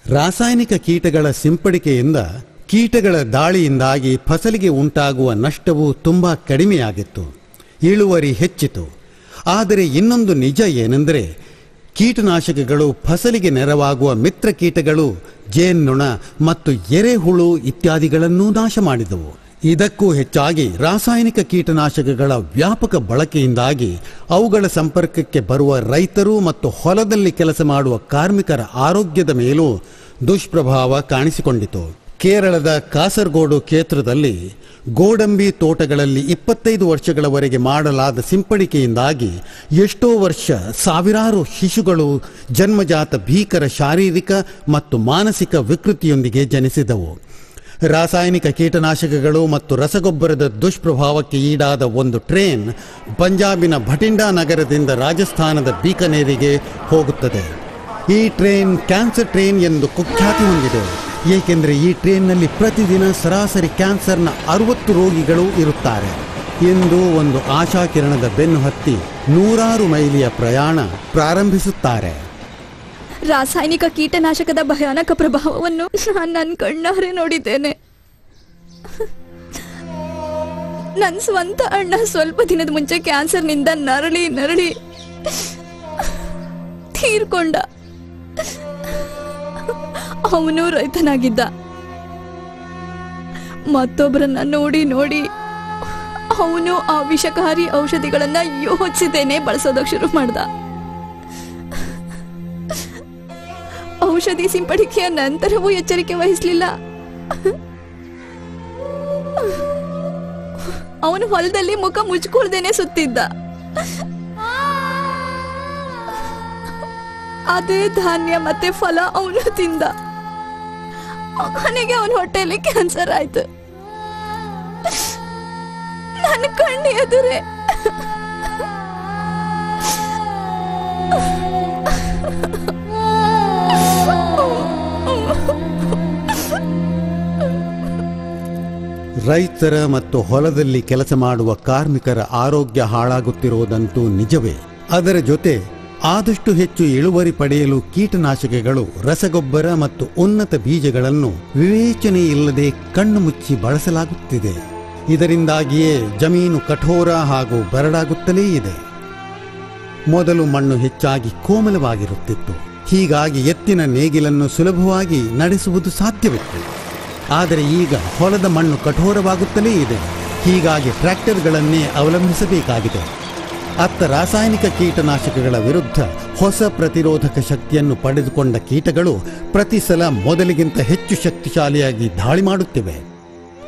Speaker 9: ರಾಸಾಯನಿಕ ಕೀಟಗಳ ಸಿಂಪಡಿಕೆಯಿಂದ ಕೀಟಗಳ ದಾಳಿಯಿಂದಾಗಿ ಫಸಲಿಗೆ ಉಂಟಾಗುವ ನಷ್ಟವು ತುಂಬ ಕಡಿಮೆಯಾಗಿತ್ತು, ಇಳುವರಿ ಹೆಚ್ಚಿತು. ಆದರೆ ಇನ್ನೊಂದು ನಿಜ ಏನೆಂದರೆ ಕೀಟನಾಶಕಗಳು ಫಸಲಿಗೆ ನೆರವಾಗುವ ಮಿತ್ರ ಕೀಟಗಳು, ಜೇನ್ನೊಣ ಮತ್ತು ಎರೆಹುಳು ಇತ್ಯಾದಿಗಳನ್ನೂ ನಾಶ ಮಾಡಿದವು. ಇದಕ್ಕೂ ಹೆಚ್ಚಾಗಿ ರಾಸಾಯನಿಕ ಕೀಟನಾಶಕಗಳ ವ್ಯಾಪಕ ಬಳಕೆಯಿಂದಾಗಿ ಅವುಗಳ ಸಂಪರ್ಕಕ್ಕೆ ಬರುವ ರೈತರು ಮತ್ತು ಹೊಲದಲ್ಲಿ ಕೆಲಸ ಮಾಡುವ ಕಾರ್ಮಿಕರ ಆರೋಗ್ಯದ ಮೇಲೂ ದುಷ್ಪ್ರಭಾವ ಕಾಣಿಸಿಕೊಂಡಿತು. ಕೇರಳದ ಕಾಸರಗೋಡು ಕ್ಷೇತ್ರದಲ್ಲಿ ಗೋಡಂಬಿ ತೋಟಗಳಲ್ಲಿ 25 ವರ್ಷಗಳವರೆಗೆ ಮಾಡಲಾದ ಸಿಂಪಡಿಕೆಯಿಂದಾಗಿ ಎಷ್ಟೋ ವರ್ಷ ಸಾವಿರಾರು ಶಿಶುಗಳು ಜನ್ಮಜಾತ ಭೀಕರ ಶಾರೀರಿಕ ಮತ್ತು ಮಾನಸಿಕ ವಿಕೃತಿಯೊಂದಿಗೆ ಜನಿಸಿದವು. ರಾಸಾಯನಿಕ ಕೀಟನಾಶಕಗಳು ಮತ್ತು ರಸಗೊಬ್ಬರದ ದುಷ್ಪ್ರಭಾವಕ್ಕೆ ಈಡಾದ ಒಂದು ಟ್ರೇನ್ ಪಂಜಾಬಿನ ಭಟಿಂಡಾ ನಗರದಿಂದ ರಾಜಸ್ಥಾನದ ಬೀಕನೇರಿಗೆ ಹೋಗುತ್ತದೆ. ಈ ಟ್ರೇನ್ ಕ್ಯಾನ್ಸರ್ ಟ್ರೇನ್ ಎಂದು ಕುಖ್ಯಾತಿ ಹೊಂದಿದೆ, ಏಕೆಂದರೆ ಈ ಟ್ರೇನ್ನಲ್ಲಿ ಪ್ರತಿದಿನ ಸರಾಸರಿ ಕ್ಯಾನ್ಸರ್ನ 60 ರೋಗಿಗಳು ಇರುತ್ತಾರೆ. ಇಂದು ಒಂದು ಆಶಾಕಿರಣದ ಬೆನ್ನು ಹತ್ತಿ 100 ಮೈಲಿಯ ಪ್ರಯಾಣ ಪ್ರಾರಂಭಿಸುತ್ತಾರೆ.
Speaker 8: ರಾಸಾಯನಿಕ ಕೀಟನಾಶಕದ ಭಯಾನಕ ಪ್ರಭಾವವನ್ನು ನಾನು ನನ್ನ ಕಣ್ಣಾರೆ ನೋಡಿದ್ದೇನೆ. ನನ್ನ ಸ್ವಂತ ಅಣ್ಣ ಸ್ವಲ್ಪ ದಿನದ ಮುಂಚೆ ಕ್ಯಾನ್ಸರ್ನಿಂದ ನರಳಿ ತೀರ್ಕೊಂಡ. ಅವನು ರೈತನಾಗಿದ್ದ. ಮತ್ತೊಬ್ಬರನ್ನ ನೋಡಿ ಅವನು ಆ ವಿಷಕಾರಿ ಔಷಧಿಗಳನ್ನ ಯೋಚಿಸಿದ್ದೇನೆ ಬಳಸೋದಕ್ಕೆ ಶುರು ಮಾಡ್ದ. ಔಷಧಿ ಸಿಂಪಡಿಕೆಯ ನಂತರವೂ ಎಚ್ಚರಿಕೆ ವಹಿಸಲಿಲ್ಲ. ಅವನು ಹೊಲದಲ್ಲಿ ಮುಖ ಮುಚ್ಕೊಳ್ದೇನೆ ಸುತ್ತಿದ್ದ. ಅದೇ ಧಾನ್ಯ ಮತ್ತೆ ಫಲ ಅವನು ತಿಂದ. ಅವನಿಗೆ ಅವನ ಹೊಟ್ಟೆಯಲ್ಲಿ ಕ್ಯಾನ್ಸರ್ ಆಯ್ತು. ನನ್ನ ಕಣ್ಣು ಎದುರೇ
Speaker 9: ರೈತರ ಮತ್ತು ಹೊಲದಲ್ಲಿ ಕೆಲಸ ಮಾಡುವ ಕಾರ್ಮಿಕರ ಆರೋಗ್ಯ ಹಾಳಾಗುತ್ತಿರುವುದಂತೂ ನಿಜವೇ. ಅದರ ಜೊತೆ ಆದಷ್ಟು ಹೆಚ್ಚು ಇಳುವರಿ ಪಡೆಯಲು ಕೀಟನಾಶಕಗಳು, ರಸಗೊಬ್ಬರ ಮತ್ತು ಉನ್ನತ ಬೀಜಗಳನ್ನು ವಿವೇಚನೆ ಇಲ್ಲದೆ ಕಣ್ಣು ಮುಚ್ಚಿ ಬಳಸಲಾಗುತ್ತಿದೆ. ಇದರಿಂದಾಗಿಯೇ ಜಮೀನು ಕಠೋರ ಹಾಗೂ ಬರಡಾಗುತ್ತಲೇ ಇದೆ. ಮೊದಲು ಮಣ್ಣು ಹೆಚ್ಚಾಗಿ ಕೋಮಲವಾಗಿರುತ್ತಿತ್ತು. ಹೀಗಾಗಿ ಎತ್ತಿನ ನೇಗಿಲನ್ನು ಸುಲಭವಾಗಿ ನಡೆಸುವುದು ಸಾಧ್ಯವಿತ್ತು. ಆದರೆ ಈಗ ಹೊಲದ ಮಣ್ಣು ಕಠೋರವಾಗುತ್ತಲೇ ಇದೆ. ಹೀಗಾಗಿ ಟ್ರ್ಯಾಕ್ಟರ್ಗಳನ್ನೇ ಅವಲಂಬಿಸಬೇಕಾಗಿದೆ. ಅತ್ತ ರಾಸಾಯನಿಕ ಕೀಟನಾಶಕಗಳ ವಿರುದ್ಧ ಹೊಸ ಪ್ರತಿರೋಧಕ ಶಕ್ತಿಯನ್ನು ಪಡೆದುಕೊಂಡ ಕೀಟಗಳು ಪ್ರತಿ ಸಲ ಮೊದಲಿಗಿಂತ ಹೆಚ್ಚು ಶಕ್ತಿಶಾಲಿಯಾಗಿ ದಾಳಿ ಮಾಡುತ್ತಿವೆ.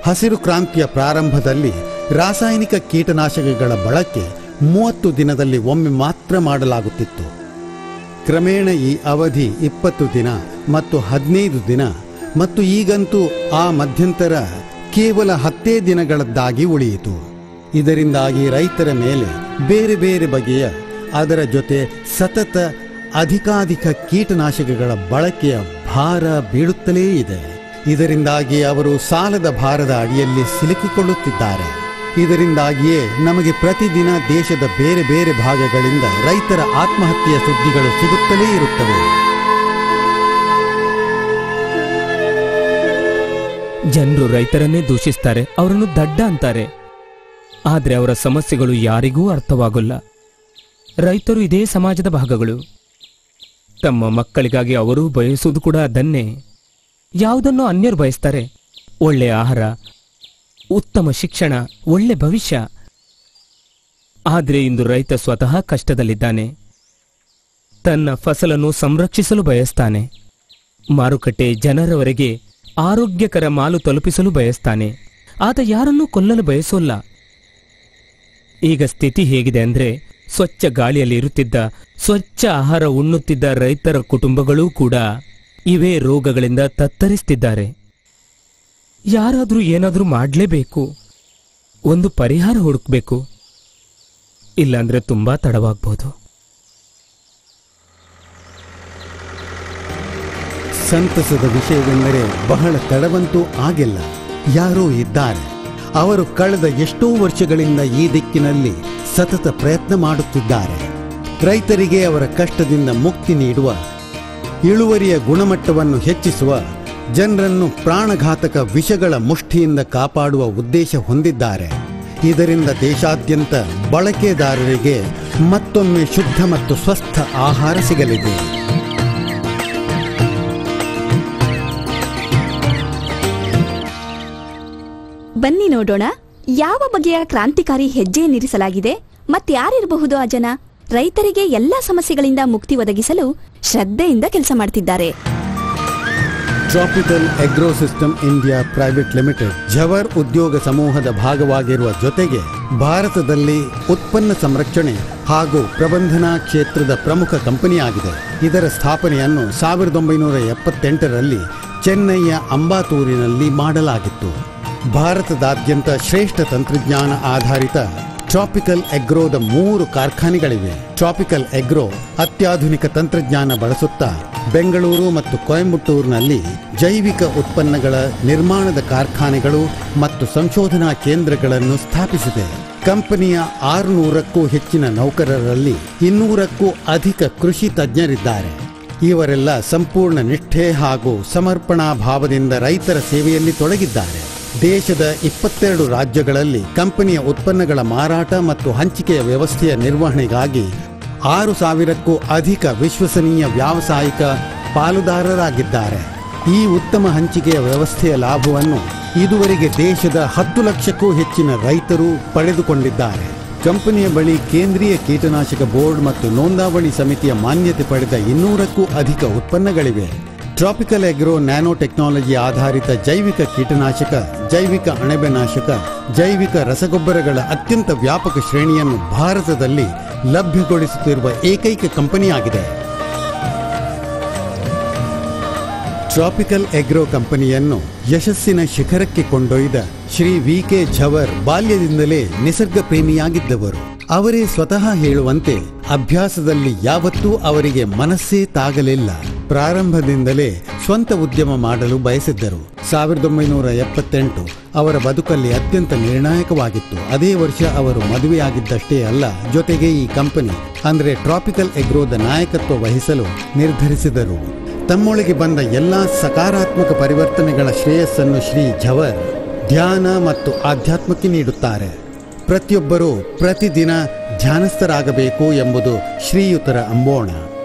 Speaker 9: ಹಸಿರು ಕ್ರಾಂತಿಯ ಪ್ರಾರಂಭದಲ್ಲಿ ರಾಸಾಯನಿಕ ಕೀಟನಾಶಕಗಳ ಬಳಕೆ 30 ದಿನದಲ್ಲಿ ಒಮ್ಮೆ ಮಾತ್ರ ಮಾಡಲಾಗುತ್ತಿತ್ತು. ಕ್ರಮೇಣ ಈ ಅವಧಿ 20 ದಿನ ಮತ್ತು 15 ದಿನ ಮತ್ತು ಈಗಂತೂ ಆ ಮಧ್ಯಂತರ ಕೇವಲ 10 ದಿನಗಳದ್ದಾಗಿ ಉಳಿಯಿತು. ಇದರಿಂದಾಗಿ ರೈತರ ಮೇಲೆ ಬೇರೆ ಬೇರೆ ಬಗೆಯ, ಅದರ ಜೊತೆ ಸತತ ಅಧಿಕಾಧಿಕ ಕೀಟನಾಶಕಗಳ ಬಳಕೆಯ ಭಾರ ಬೀಳುತ್ತಲೇ ಇದೆ. ಇದರಿಂದಾಗಿ ಅವರು ಸಾಲದ ಭಾರದ ಅಡಿಯಲ್ಲಿ ಸಿಲುಕಿಕೊಳ್ಳುತ್ತಿದ್ದಾರೆ. ಇದರಿಂದಾಗಿಯೇ ನಮಗೆ ಪ್ರತಿದಿನ ದೇಶದ ಬೇರೆ ಬೇರೆ ಭಾಗಗಳಿಂದ ರೈತರ ಆತ್ಮಹತ್ಯೆಯ ಸುದ್ದಿಗಳು ಸಿಗುತ್ತಲೇ ಇರುತ್ತವೆ.
Speaker 3: ಜನರು ರೈತರನ್ನೇ ದೂಷಿಸ್ತಾರೆ, ಅವರನ್ನು ದಡ್ಡ ಅಂತಾರೆ. ಆದ್ರೆ ಅವರ ಸಮಸ್ಯೆಗಳು ಯಾರಿಗೂ ಅರ್ಥವಾಗಲ್ಲ. ರೈತರು ಇದೇ ಸಮಾಜದ ಭಾಗಗಳು. ತಮ್ಮ ಮಕ್ಕಳಿಗಾಗಿ ಅವರು ಬಯಸುವುದು ಕೂಡ ಅದನ್ನೇ. ಯಾವುದನ್ನು ಅನ್ಯರು ಬಯಸ್ತಾರೆ? ಒಳ್ಳೆಯ ಆಹಾರ, ಉತ್ತಮ ಶಿಕ್ಷಣ, ಒಳ್ಳೆ ಭವಿಷ್ಯ. ಆದ್ರೆ ಇಂದು ರೈತ ಸ್ವತಃ ಕಷ್ಟದಲ್ಲಿದ್ದಾನೆ. ತನ್ನ ಫಸಲನ್ನು ಸಂರಕ್ಷಿಸಲು ಬಯಸ್ತಾನೆ. ಮಾರುಕಟ್ಟೆ ಜನರವರೆಗೆ ಆರೋಗ್ಯಕರ ಮಾಲು ತಲುಪಿಸಲು ಬಯಸ್ತಾನೆ. ಆತ ಯಾರನ್ನೂ ಕೊಲ್ಲಲು ಬಯಸೋಲ್ಲ. ಈಗ ಸ್ಥಿತಿ ಹೇಗಿದೆ ಅಂದ್ರೆ, ಸ್ವಚ್ಛ ಗಾಳಿಯಲ್ಲಿ ಇರುತ್ತಿದ್ದ, ಸ್ವಚ್ಛ ಆಹಾರ ಉಣ್ಣುತ್ತಿದ್ದ ರೈತರ ಕುಟುಂಬಗಳೂ ಕೂಡ ಇವೇ ರೋಗಗಳಿಂದ ತತ್ತರಿಸ್ತಿದ್ದಾರೆ. ಯಾರಾದ್ರೂ ಏನಾದ್ರೂ ಮಾಡಲೇಬೇಕು. ಒಂದು ಪರಿಹಾರ ಹುಡುಕ್ಬೇಕು. ಇಲ್ಲಾಂದ್ರೆ ತುಂಬಾ ತಡವಾಗ್ಬೋದು.
Speaker 9: ಸಂತಸದ ವಿಷಯವೆಂದರೆ ಬಹಳ ತಡವಂತೂ ಆಗಿಲ್ಲ. ಯಾರೋ ಇದ್ದಾರೆ. ಅವರು ಕಳೆದ ಎಷ್ಟೋ ವರ್ಷಗಳಿಂದ ಈ ದಿಕ್ಕಿನಲ್ಲಿ ಸತತ ಪ್ರಯತ್ನ ಮಾಡುತ್ತಿದ್ದಾರೆ. ರೈತರಿಗೆ ಅವರ ಕಷ್ಟದಿಂದ ಮುಕ್ತಿ ನೀಡುವ, ಇಳುವರಿಯ ಗುಣಮಟ್ಟವನ್ನು ಹೆಚ್ಚಿಸುವ, ಜನರನ್ನು ಪ್ರಾಣಘಾತಕ ವಿಷಗಳ ಮುಷ್ಟಿಯಿಂದ ಕಾಪಾಡುವ ಉದ್ದೇಶ ಹೊಂದಿದ್ದಾರೆ. ಇದರಿಂದ ದೇಶಾದ್ಯಂತ ಬಳಕೆದಾರರಿಗೆ ಮತ್ತೊಮ್ಮೆ ಶುದ್ಧ ಮತ್ತು ಸ್ವಸ್ಥ ಆಹಾರ ಸಿಗಲಿದೆ.
Speaker 8: ಬನ್ನಿ ನೋಡೋಣ, ಯಾವ ಬಗೆಯ ಕ್ರಾಂತಿಕಾರಿ ಹೆಜ್ಜೆಯನ್ನಿರಿಸಲಾಗಿದೆ ಮತ್ಯಾರಿರಬಹುದು ಆ ಜನ. ರೈತರಿಗೆ ಎಲ್ಲಾ ಸಮಸ್ಯೆಗಳಿಂದ ಮುಕ್ತಿ ಒದಗಿಸಲು ಶ್ರದ್ಧೆಯಿಂದ ಕೆಲಸ ಮಾಡ್ತಿದ್ದಾರೆ.
Speaker 9: Tropical agro system India private limited Jhawar ಉದ್ಯೋಗ ಸಮೂಹದ ಭಾಗವಾಗಿರುವ ಜೊತೆಗೆ ಭಾರತದಲ್ಲಿ ಉತ್ಪನ್ನ ಸಂರಕ್ಷಣೆ ಹಾಗೂ ಪ್ರಬಂಧನಾ ಕ್ಷೇತ್ರದ ಪ್ರಮುಖ ಕಂಪನಿಯಾಗಿದೆ. ಇದರ ಸ್ಥಾಪನೆಯನ್ನು 1978ರಲ್ಲಿ ಚೆನ್ನೈಯ ಅಂಬಾತೂರಿನಲ್ಲಿ ಮಾಡಲಾಗಿತ್ತು. ಭಾರತದಾದ್ಯಂತ ಶ್ರೇಷ್ಠ ತಂತ್ರಜ್ಞಾನ ಆಧಾರಿತ ಟ್ರಾಪಿಕಲ್ ಅಗ್ರೋದ 3 ಕಾರ್ಖಾನೆಗಳಿವೆ. ಟ್ರಾಪಿಕಲ್ ಅಗ್ರೋ ಅತ್ಯಾಧುನಿಕ ತಂತ್ರಜ್ಞಾನ ಬಳಸುತ್ತಾ ಬೆಂಗಳೂರು ಮತ್ತು ಕೊಯಂಬತ್ತೂರಿನಲ್ಲಿ ಜೈವಿಕ ಉತ್ಪನ್ನಗಳ ನಿರ್ಮಾಣದ ಕಾರ್ಖಾನೆಗಳು ಮತ್ತು ಸಂಶೋಧನಾ ಕೇಂದ್ರಗಳನ್ನು ಸ್ಥಾಪಿಸಿದೆ. ಕಂಪನಿಯ 600ಕ್ಕೂ ಹೆಚ್ಚಿನ ನೌಕರರಲ್ಲಿ 200ಕ್ಕೂ ಅಧಿಕ ಕೃಷಿ ತಜ್ಞರಿದ್ದಾರೆ. ಇವರೆಲ್ಲ ಸಂಪೂರ್ಣ ನಿಷ್ಠೆ ಹಾಗೂ ಸಮರ್ಪಣಾ ಭಾವದಿಂದ ರೈತರ ಸೇವೆಯಲ್ಲಿ ತೊಡಗಿದ್ದಾರೆ. ದೇಶದ 22 ರಾಜ್ಯಗಳಲ್ಲಿ ಕಂಪನಿಯ ಉತ್ಪನ್ನಗಳ ಮಾರಾಟ ಮತ್ತು ಹಂಚಿಕೆಯ ವ್ಯವಸ್ಥೆಯ ನಿರ್ವಹಣೆಗಾಗಿ 6,000ಕ್ಕೂ ಅಧಿಕ ವಿಶ್ವಸನೀಯ ವ್ಯಾವಸಾಯಿಕ ಪಾಲುದಾರರಾಗಿದ್ದಾರೆ. ಈ ಉತ್ತಮ ಹಂಚಿಕೆಯ ವ್ಯವಸ್ಥೆಯ ಲಾಭವನ್ನು ಇದುವರೆಗೆ ದೇಶದ 10 ಲಕ್ಷಕ್ಕೂ ಹೆಚ್ಚಿನ ರೈತರು ಪಡೆದುಕೊಂಡಿದ್ದಾರೆ. ಕಂಪನಿಯ ಬಳಿ ಕೇಂದ್ರೀಯ ಕೀಟನಾಶಕ ಬೋರ್ಡ್ ಮತ್ತು ನೋಂದಾವಣಿ ಸಮಿತಿಯ ಮಾನ್ಯತೆ ಪಡೆದ 200ಕ್ಕೂ ಅಧಿಕ ಉತ್ಪನ್ನಗಳಿವೆ. ಟ್ರಾಪಿಕಲ್ ಅಗ್ರೋ ನ್ಯಾನೋ ಟೆಕ್ನಾಲಜಿ ಆಧಾರಿತ ಜೈವಿಕ ಕೀಟನಾಶಕ, ಜೈವಿಕ ಅಣಬೆನಾಶಕ, ಜೈವಿಕ ರಸಗೊಬ್ಬರಗಳ ಅತ್ಯಂತ ವ್ಯಾಪಕ ಶ್ರೇಣಿಯನ್ನು ಭಾರತದಲ್ಲಿ ಲಭ್ಯಗೊಳಿಸುತ್ತಿರುವ ಏಕೈಕ ಕಂಪನಿಯಾಗಿದೆ. ಟ್ರಾಪಿಕಲ್ ಅಗ್ರೋ ಕಂಪನಿಯನ್ನು ಯಶಸ್ಸಿನ ಶಿಖರಕ್ಕೆ ಕೊಂಡೊಯ್ದ ಶ್ರೀ ವಿ.ಕೆ. ಝವರ್ ಬಾಲ್ಯದಿಂದಲೇ ನಿಸರ್ಗ ಪ್ರೇಮಿಯಾಗಿದ್ದವರು. ಅವರೇ ಸ್ವತಃ ಹೇಳುವಂತೆ ಅಭ್ಯಾಸದಲ್ಲಿ ಯಾವತ್ತೂ ಅವರಿಗೆ ಮನಸ್ಸೇ ತಾಗಲಿಲ್ಲ. ಪ್ರಾರಂಭದಿಂದಲೇ ಸ್ವಂತ ಉದ್ಯಮ ಮಾಡಲು ಬಯಸಿದ್ದರು. 1978 ಅವರ ಬದುಕಲ್ಲಿ ಅತ್ಯಂತ ನಿರ್ಣಾಯಕವಾಗಿತ್ತು. ಅದೇ ವರ್ಷ ಅವರು ಮದುವೆಯಾಗಿದ್ದಷ್ಟೇ ಅಲ್ಲ, ಜೊತೆಗೆ ಈ ಕಂಪನಿ ಅಂದರೆ ಟ್ರಾಪಿಕಲ್ ಎಗ್ರೋದ ನಾಯಕತ್ವ ವಹಿಸಲು ನಿರ್ಧರಿಸಿದರು. ತಮ್ಮೊಳಗೆ ಬಂದ ಎಲ್ಲಾ ಸಕಾರಾತ್ಮಕ ಪರಿವರ್ತನೆಗಳ ಶ್ರೇಯಸ್ಸನ್ನು ಶ್ರೀ ಝವರ್ ಧ್ಯಾನ ಮತ್ತು ಆಧ್ಯಾತ್ಮಕ್ಕೆ ನೀಡುತ್ತಾರೆ. ಪ್ರತಿಯೊಬ್ಬರೂ ಪ್ರತಿದಿನ ಧ್ಯಾನಸ್ಥರಾಗಬೇಕು ಎಂಬುದು ಶ್ರೀಯುತರ ಅಂಬೋಣ.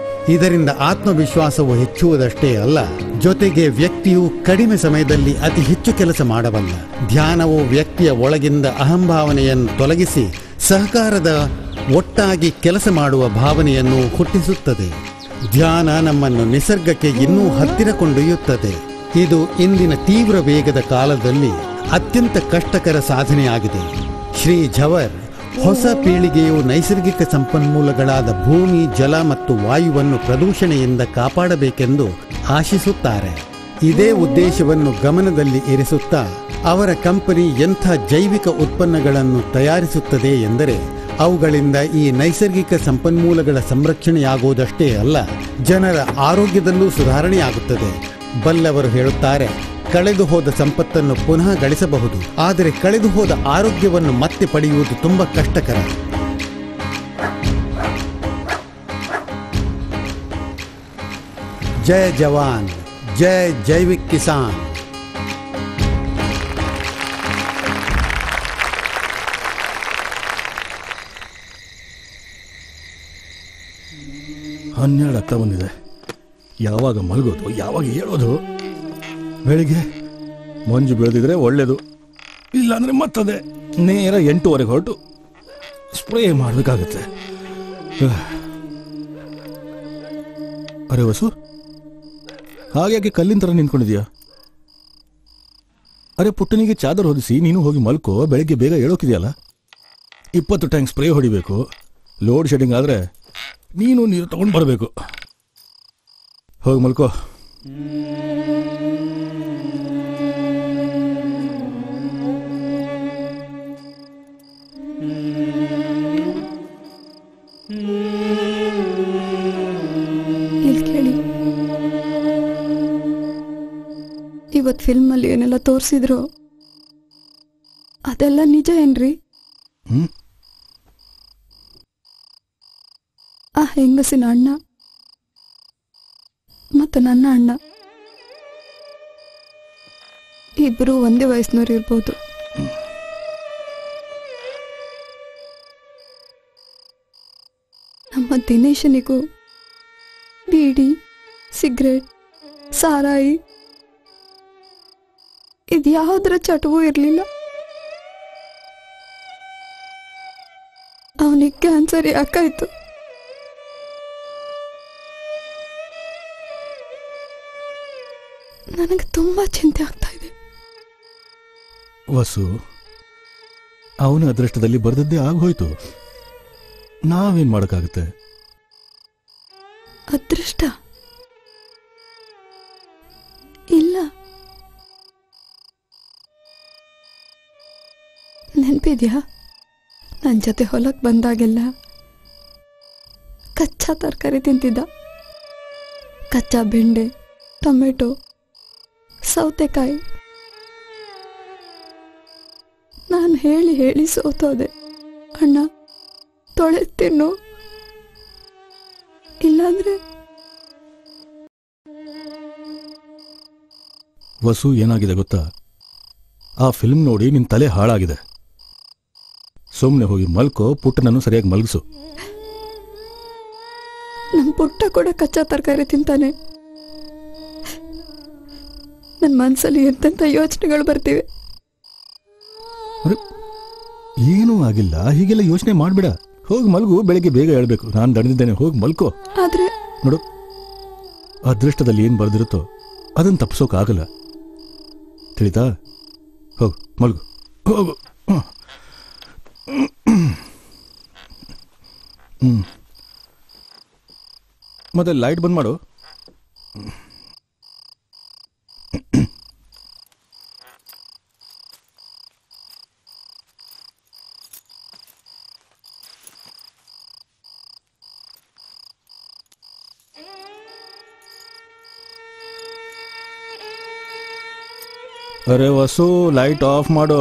Speaker 9: ಇದರಿಂದ ಆತ್ಮವಿಶ್ವಾಸವು ಹೆಚ್ಚುವುದಷ್ಟೇ ಅಲ್ಲ, ಜೊತೆಗೆ ವ್ಯಕ್ತಿಯು ಕಡಿಮೆ ಸಮಯದಲ್ಲಿ ಅತಿ ಹೆಚ್ಚು ಕೆಲಸ ಮಾಡಬಲ್ಲ. ಧ್ಯಾನವು ವ್ಯಕ್ತಿಯ ಒಳಗಿಂದ ಅಹಂಭಾವನೆಯನ್ನು ತೊಲಗಿಸಿ ಸಹಕಾರದ ಒಟ್ಟಾಗಿ ಕೆಲಸ ಮಾಡುವ ಭಾವನೆಯನ್ನು ಹುಟ್ಟಿಸುತ್ತದೆ. ಧ್ಯಾನ ನಮ್ಮನ್ನು ನಿಸರ್ಗಕ್ಕೆ ಇನ್ನೂ ಹತ್ತಿರ ಕೊಂಡೊಯ್ಯುತ್ತದೆ. ಇದು ಇಂದಿನ ತೀವ್ರ ವೇಗದ ಕಾಲದಲ್ಲಿ ಅತ್ಯಂತ ಕಷ್ಟಕರ ಸಾಧನೆಯಾಗಿದೆ. ಶ್ರೀ ಝವರ್ ಹೊಸ ಪೀಳಿಗೆಯು ನೈಸರ್ಗಿಕ ಸಂಪನ್ಮೂಲಗಳಾದ ಭೂಮಿ, ಜಲ ಮತ್ತು ವಾಯುವನ್ನು ಪ್ರದೂಷಣೆಯಿಂದ ಕಾಪಾಡಬೇಕೆಂದು ಆಶಿಸುತ್ತಾರೆ. ಇದೇ ಉದ್ದೇಶವನ್ನು ಗಮನದಲ್ಲಿ ಇರಿಸುತ್ತಾ ಅವರ ಕಂಪನಿ ಎಂಥ ಜೈವಿಕ ಉತ್ಪನ್ನಗಳನ್ನು ತಯಾರಿಸುತ್ತದೆ ಎಂದರೆ ಅವುಗಳಿಂದ ಈ ನೈಸರ್ಗಿಕ ಸಂಪನ್ಮೂಲಗಳ ಸಂರಕ್ಷಣೆಯಾಗುವುದಷ್ಟೇ ಅಲ್ಲ, ಜನರ ಆರೋಗ್ಯದಲ್ಲೂ ಸುಧಾರಣೆಯಾಗುತ್ತದೆ. ಬಲ್ಲವರು ಹೇಳುತ್ತಾರೆ, ಕಳೆದು ಹೋದ ಸಂಪತ್ತನ್ನು ಪುನಃ ಗಳಿಸಬಹುದು, ಆದರೆ ಕಳೆದು ಹೋದ ಆರೋಗ್ಯವನ್ನು ಮತ್ತೆ ಪಡೆಯುವುದು ತುಂಬಾ ಕಷ್ಟಕರ. ಜಯ ಜವಾನ್, ಜಯ ಜೈವಿಕ್ ಕಿಸಾನ್.
Speaker 4: ಹನ್ನೆರಡು ಆಗ್ತಾ ಬಂದಿದೆ. ಯಾವಾಗ ಮಲಗೋದು, ಯಾವಾಗ ಹೇಳೋದು? ಬೆಳಿಗ್ಗೆ ಮಂಜು ಬೀಳದಿದ್ರೆ ಒಳ್ಳೇದು, ಇಲ್ಲಾಂದ್ರೆ ಮತ್ತದೆ ನೇರ 8:30 ಹೊರಟು ಸ್ಪ್ರೇ ಮಾಡಬೇಕಾಗತ್ತೆ. ಅರೆ ವಸು, ಹಾಗೆ ಕಲ್ಲಿನ ಥರ ನಿಂತ್ಕೊಂಡಿದ್ಯಾ? ಅರೆ ಪುಟ್ಟನಿಗೆ ಚಾದರ್ ಹೊದಿಸಿ ನೀನು ಹೋಗಿ ಮಲ್ಕೋ, ಬೆಳಿಗ್ಗೆ ಬೇಗ ಹೇಳೋಕಿದೆಯಲ್ಲ. 20 ಟ್ಯಾಂಕ್ ಸ್ಪ್ರೇ ಹೊಡಿಬೇಕು. ಲೋಡ್ ಶೆಡ್ಡಿಂಗ್ ಆದರೆ ನೀನು ನೀರು ತಗೊಂಡು ಬರಬೇಕು. ಹೋಗಿ ಮಲ್ಕೋ.
Speaker 7: ಇಲ್ಲಿ ಕೇಳಿ, ಇವತ್ತು ಫಿಲ್ಮಲ್ಲಿ ಏನೆಲ್ಲ ತೋರಿಸಿದ್ರು ಅದೆಲ್ಲ ನಿಜ ಏನ್ರಿ? ಆ ಹೆಂಗಸಿನ ಅಣ್ಣ ಮತ್ತು ನನ್ನ ಅಣ್ಣ ಇಬ್ಬರು ಒಂದೇ ವಯಸ್ಸಿನವ್ರು ಇರ್ಬೋದು. ನಮ್ಮ ದಿನೇಶನಿಗೂ ಬೀಡಿ, ಸಿಗರೇಟ್, ಸಾರಾಯಿ ಇದ್ಯಾವುದರ ಚಟವೂ ಇರಲಿಲ್ಲ. ಅವನಿಗೆ ಕ್ಯಾನ್ಸರ್ ಯಾಕಾಯ್ತು? ನನಗೆ ತುಂಬಾ ಚಿಂತೆ ಆಗ್ತಾ ಇದೆ.
Speaker 4: ವಸು, ಅವನ ಅದೃಷ್ಟದಲ್ಲಿ ಬರೆದದ್ದೇ ಆಗೋಯ್ತು. ನಾವೇನ್ ಮಾಡೋಕ್ಕಾಗುತ್ತೆ?
Speaker 7: ಅದೃಷ್ಟ ಇಲ್ಲ. ನೆನಪಿದ್ಯಾ, ನನ್ನ ಜೊತೆ ಹೊಲಕ್ಕೆ ಬಂದಾಗೆಲ್ಲ ಕಚ್ಚಾ ತರಕಾರಿ ತಿಂತಿದ್ದ. ಕಚ್ಚಾ ಬೆಂಡೆ, ಟೊಮೆಟೊ, ಸೌತೆಕಾಯಿ. ನಾನು ಹೇಳಿ ಹೇಳಿ ಸೋತೋದೆ. ಅಣ್ಣ ತೊಳೆ ತಿನ್ನು, ಇಲ್ಲಾಂದ್ರೆ.
Speaker 4: ವಸು, ಏನಾಗಿದೆ ಗೊತ್ತಾ? ಆ ಫಿಲ್ಮ್ ನೋಡಿ ನಿನ್ ತಲೆ ಹಾಳಾಗಿದೆ. ಸುಮ್ಮನೆ ಹೋಗಿ ಮಲ್ಕೋ, ಪುಟ್ಟನನ್ನು ಸರಿಯಾಗಿ ಮಲಗಿಸು.
Speaker 7: ನಮ್ಮ ಪುಟ್ಟ ಕೂಡ ಕಚ್ಚಾ ತರಕಾರಿ ತಿಂತಾನೆ. ನನ್ನ ಮನಸ್ಸಲ್ಲಿ ಎಂತೆಂಥ ಯೋಚನೆಗಳು ಬರ್ತಿವೆ.
Speaker 4: ಏನೂ ಆಗಿಲ್ಲ, ಹೀಗೆಲ್ಲ ಯೋಚನೆ ಮಾಡ್ಬೇಡ. ಹೋಗಿ ಮಲ್ಗು, ಬೆಳಿಗ್ಗೆ ಬೇಗ ಹೇಳ್ಬೇಕು. ನಾನು ದಣಿದಿದ್ದೇನೆ, ಹೋಗಿ ಮಲ್ಕೋ.
Speaker 7: ಆದ್ರೆ
Speaker 4: ನೋಡು, ಅದೃಷ್ಟದಲ್ಲಿ ಏನು ಬರ್ದಿರುತ್ತೋ ಅದನ್ನು ತಪ್ಪಿಸೋಕಾಗಲ್ಲ, ತಿಳಿತಾ? ಹೋಗು, ಮಲ್ಗು, ಹೋಗು. ಮತ್ತೆ ಲೈಟ್ ಬಂದ್ ಮಾಡು. ಅರೆ ವಸು, ಲೈಟ್ ಆಫ್ ಮಾಡು.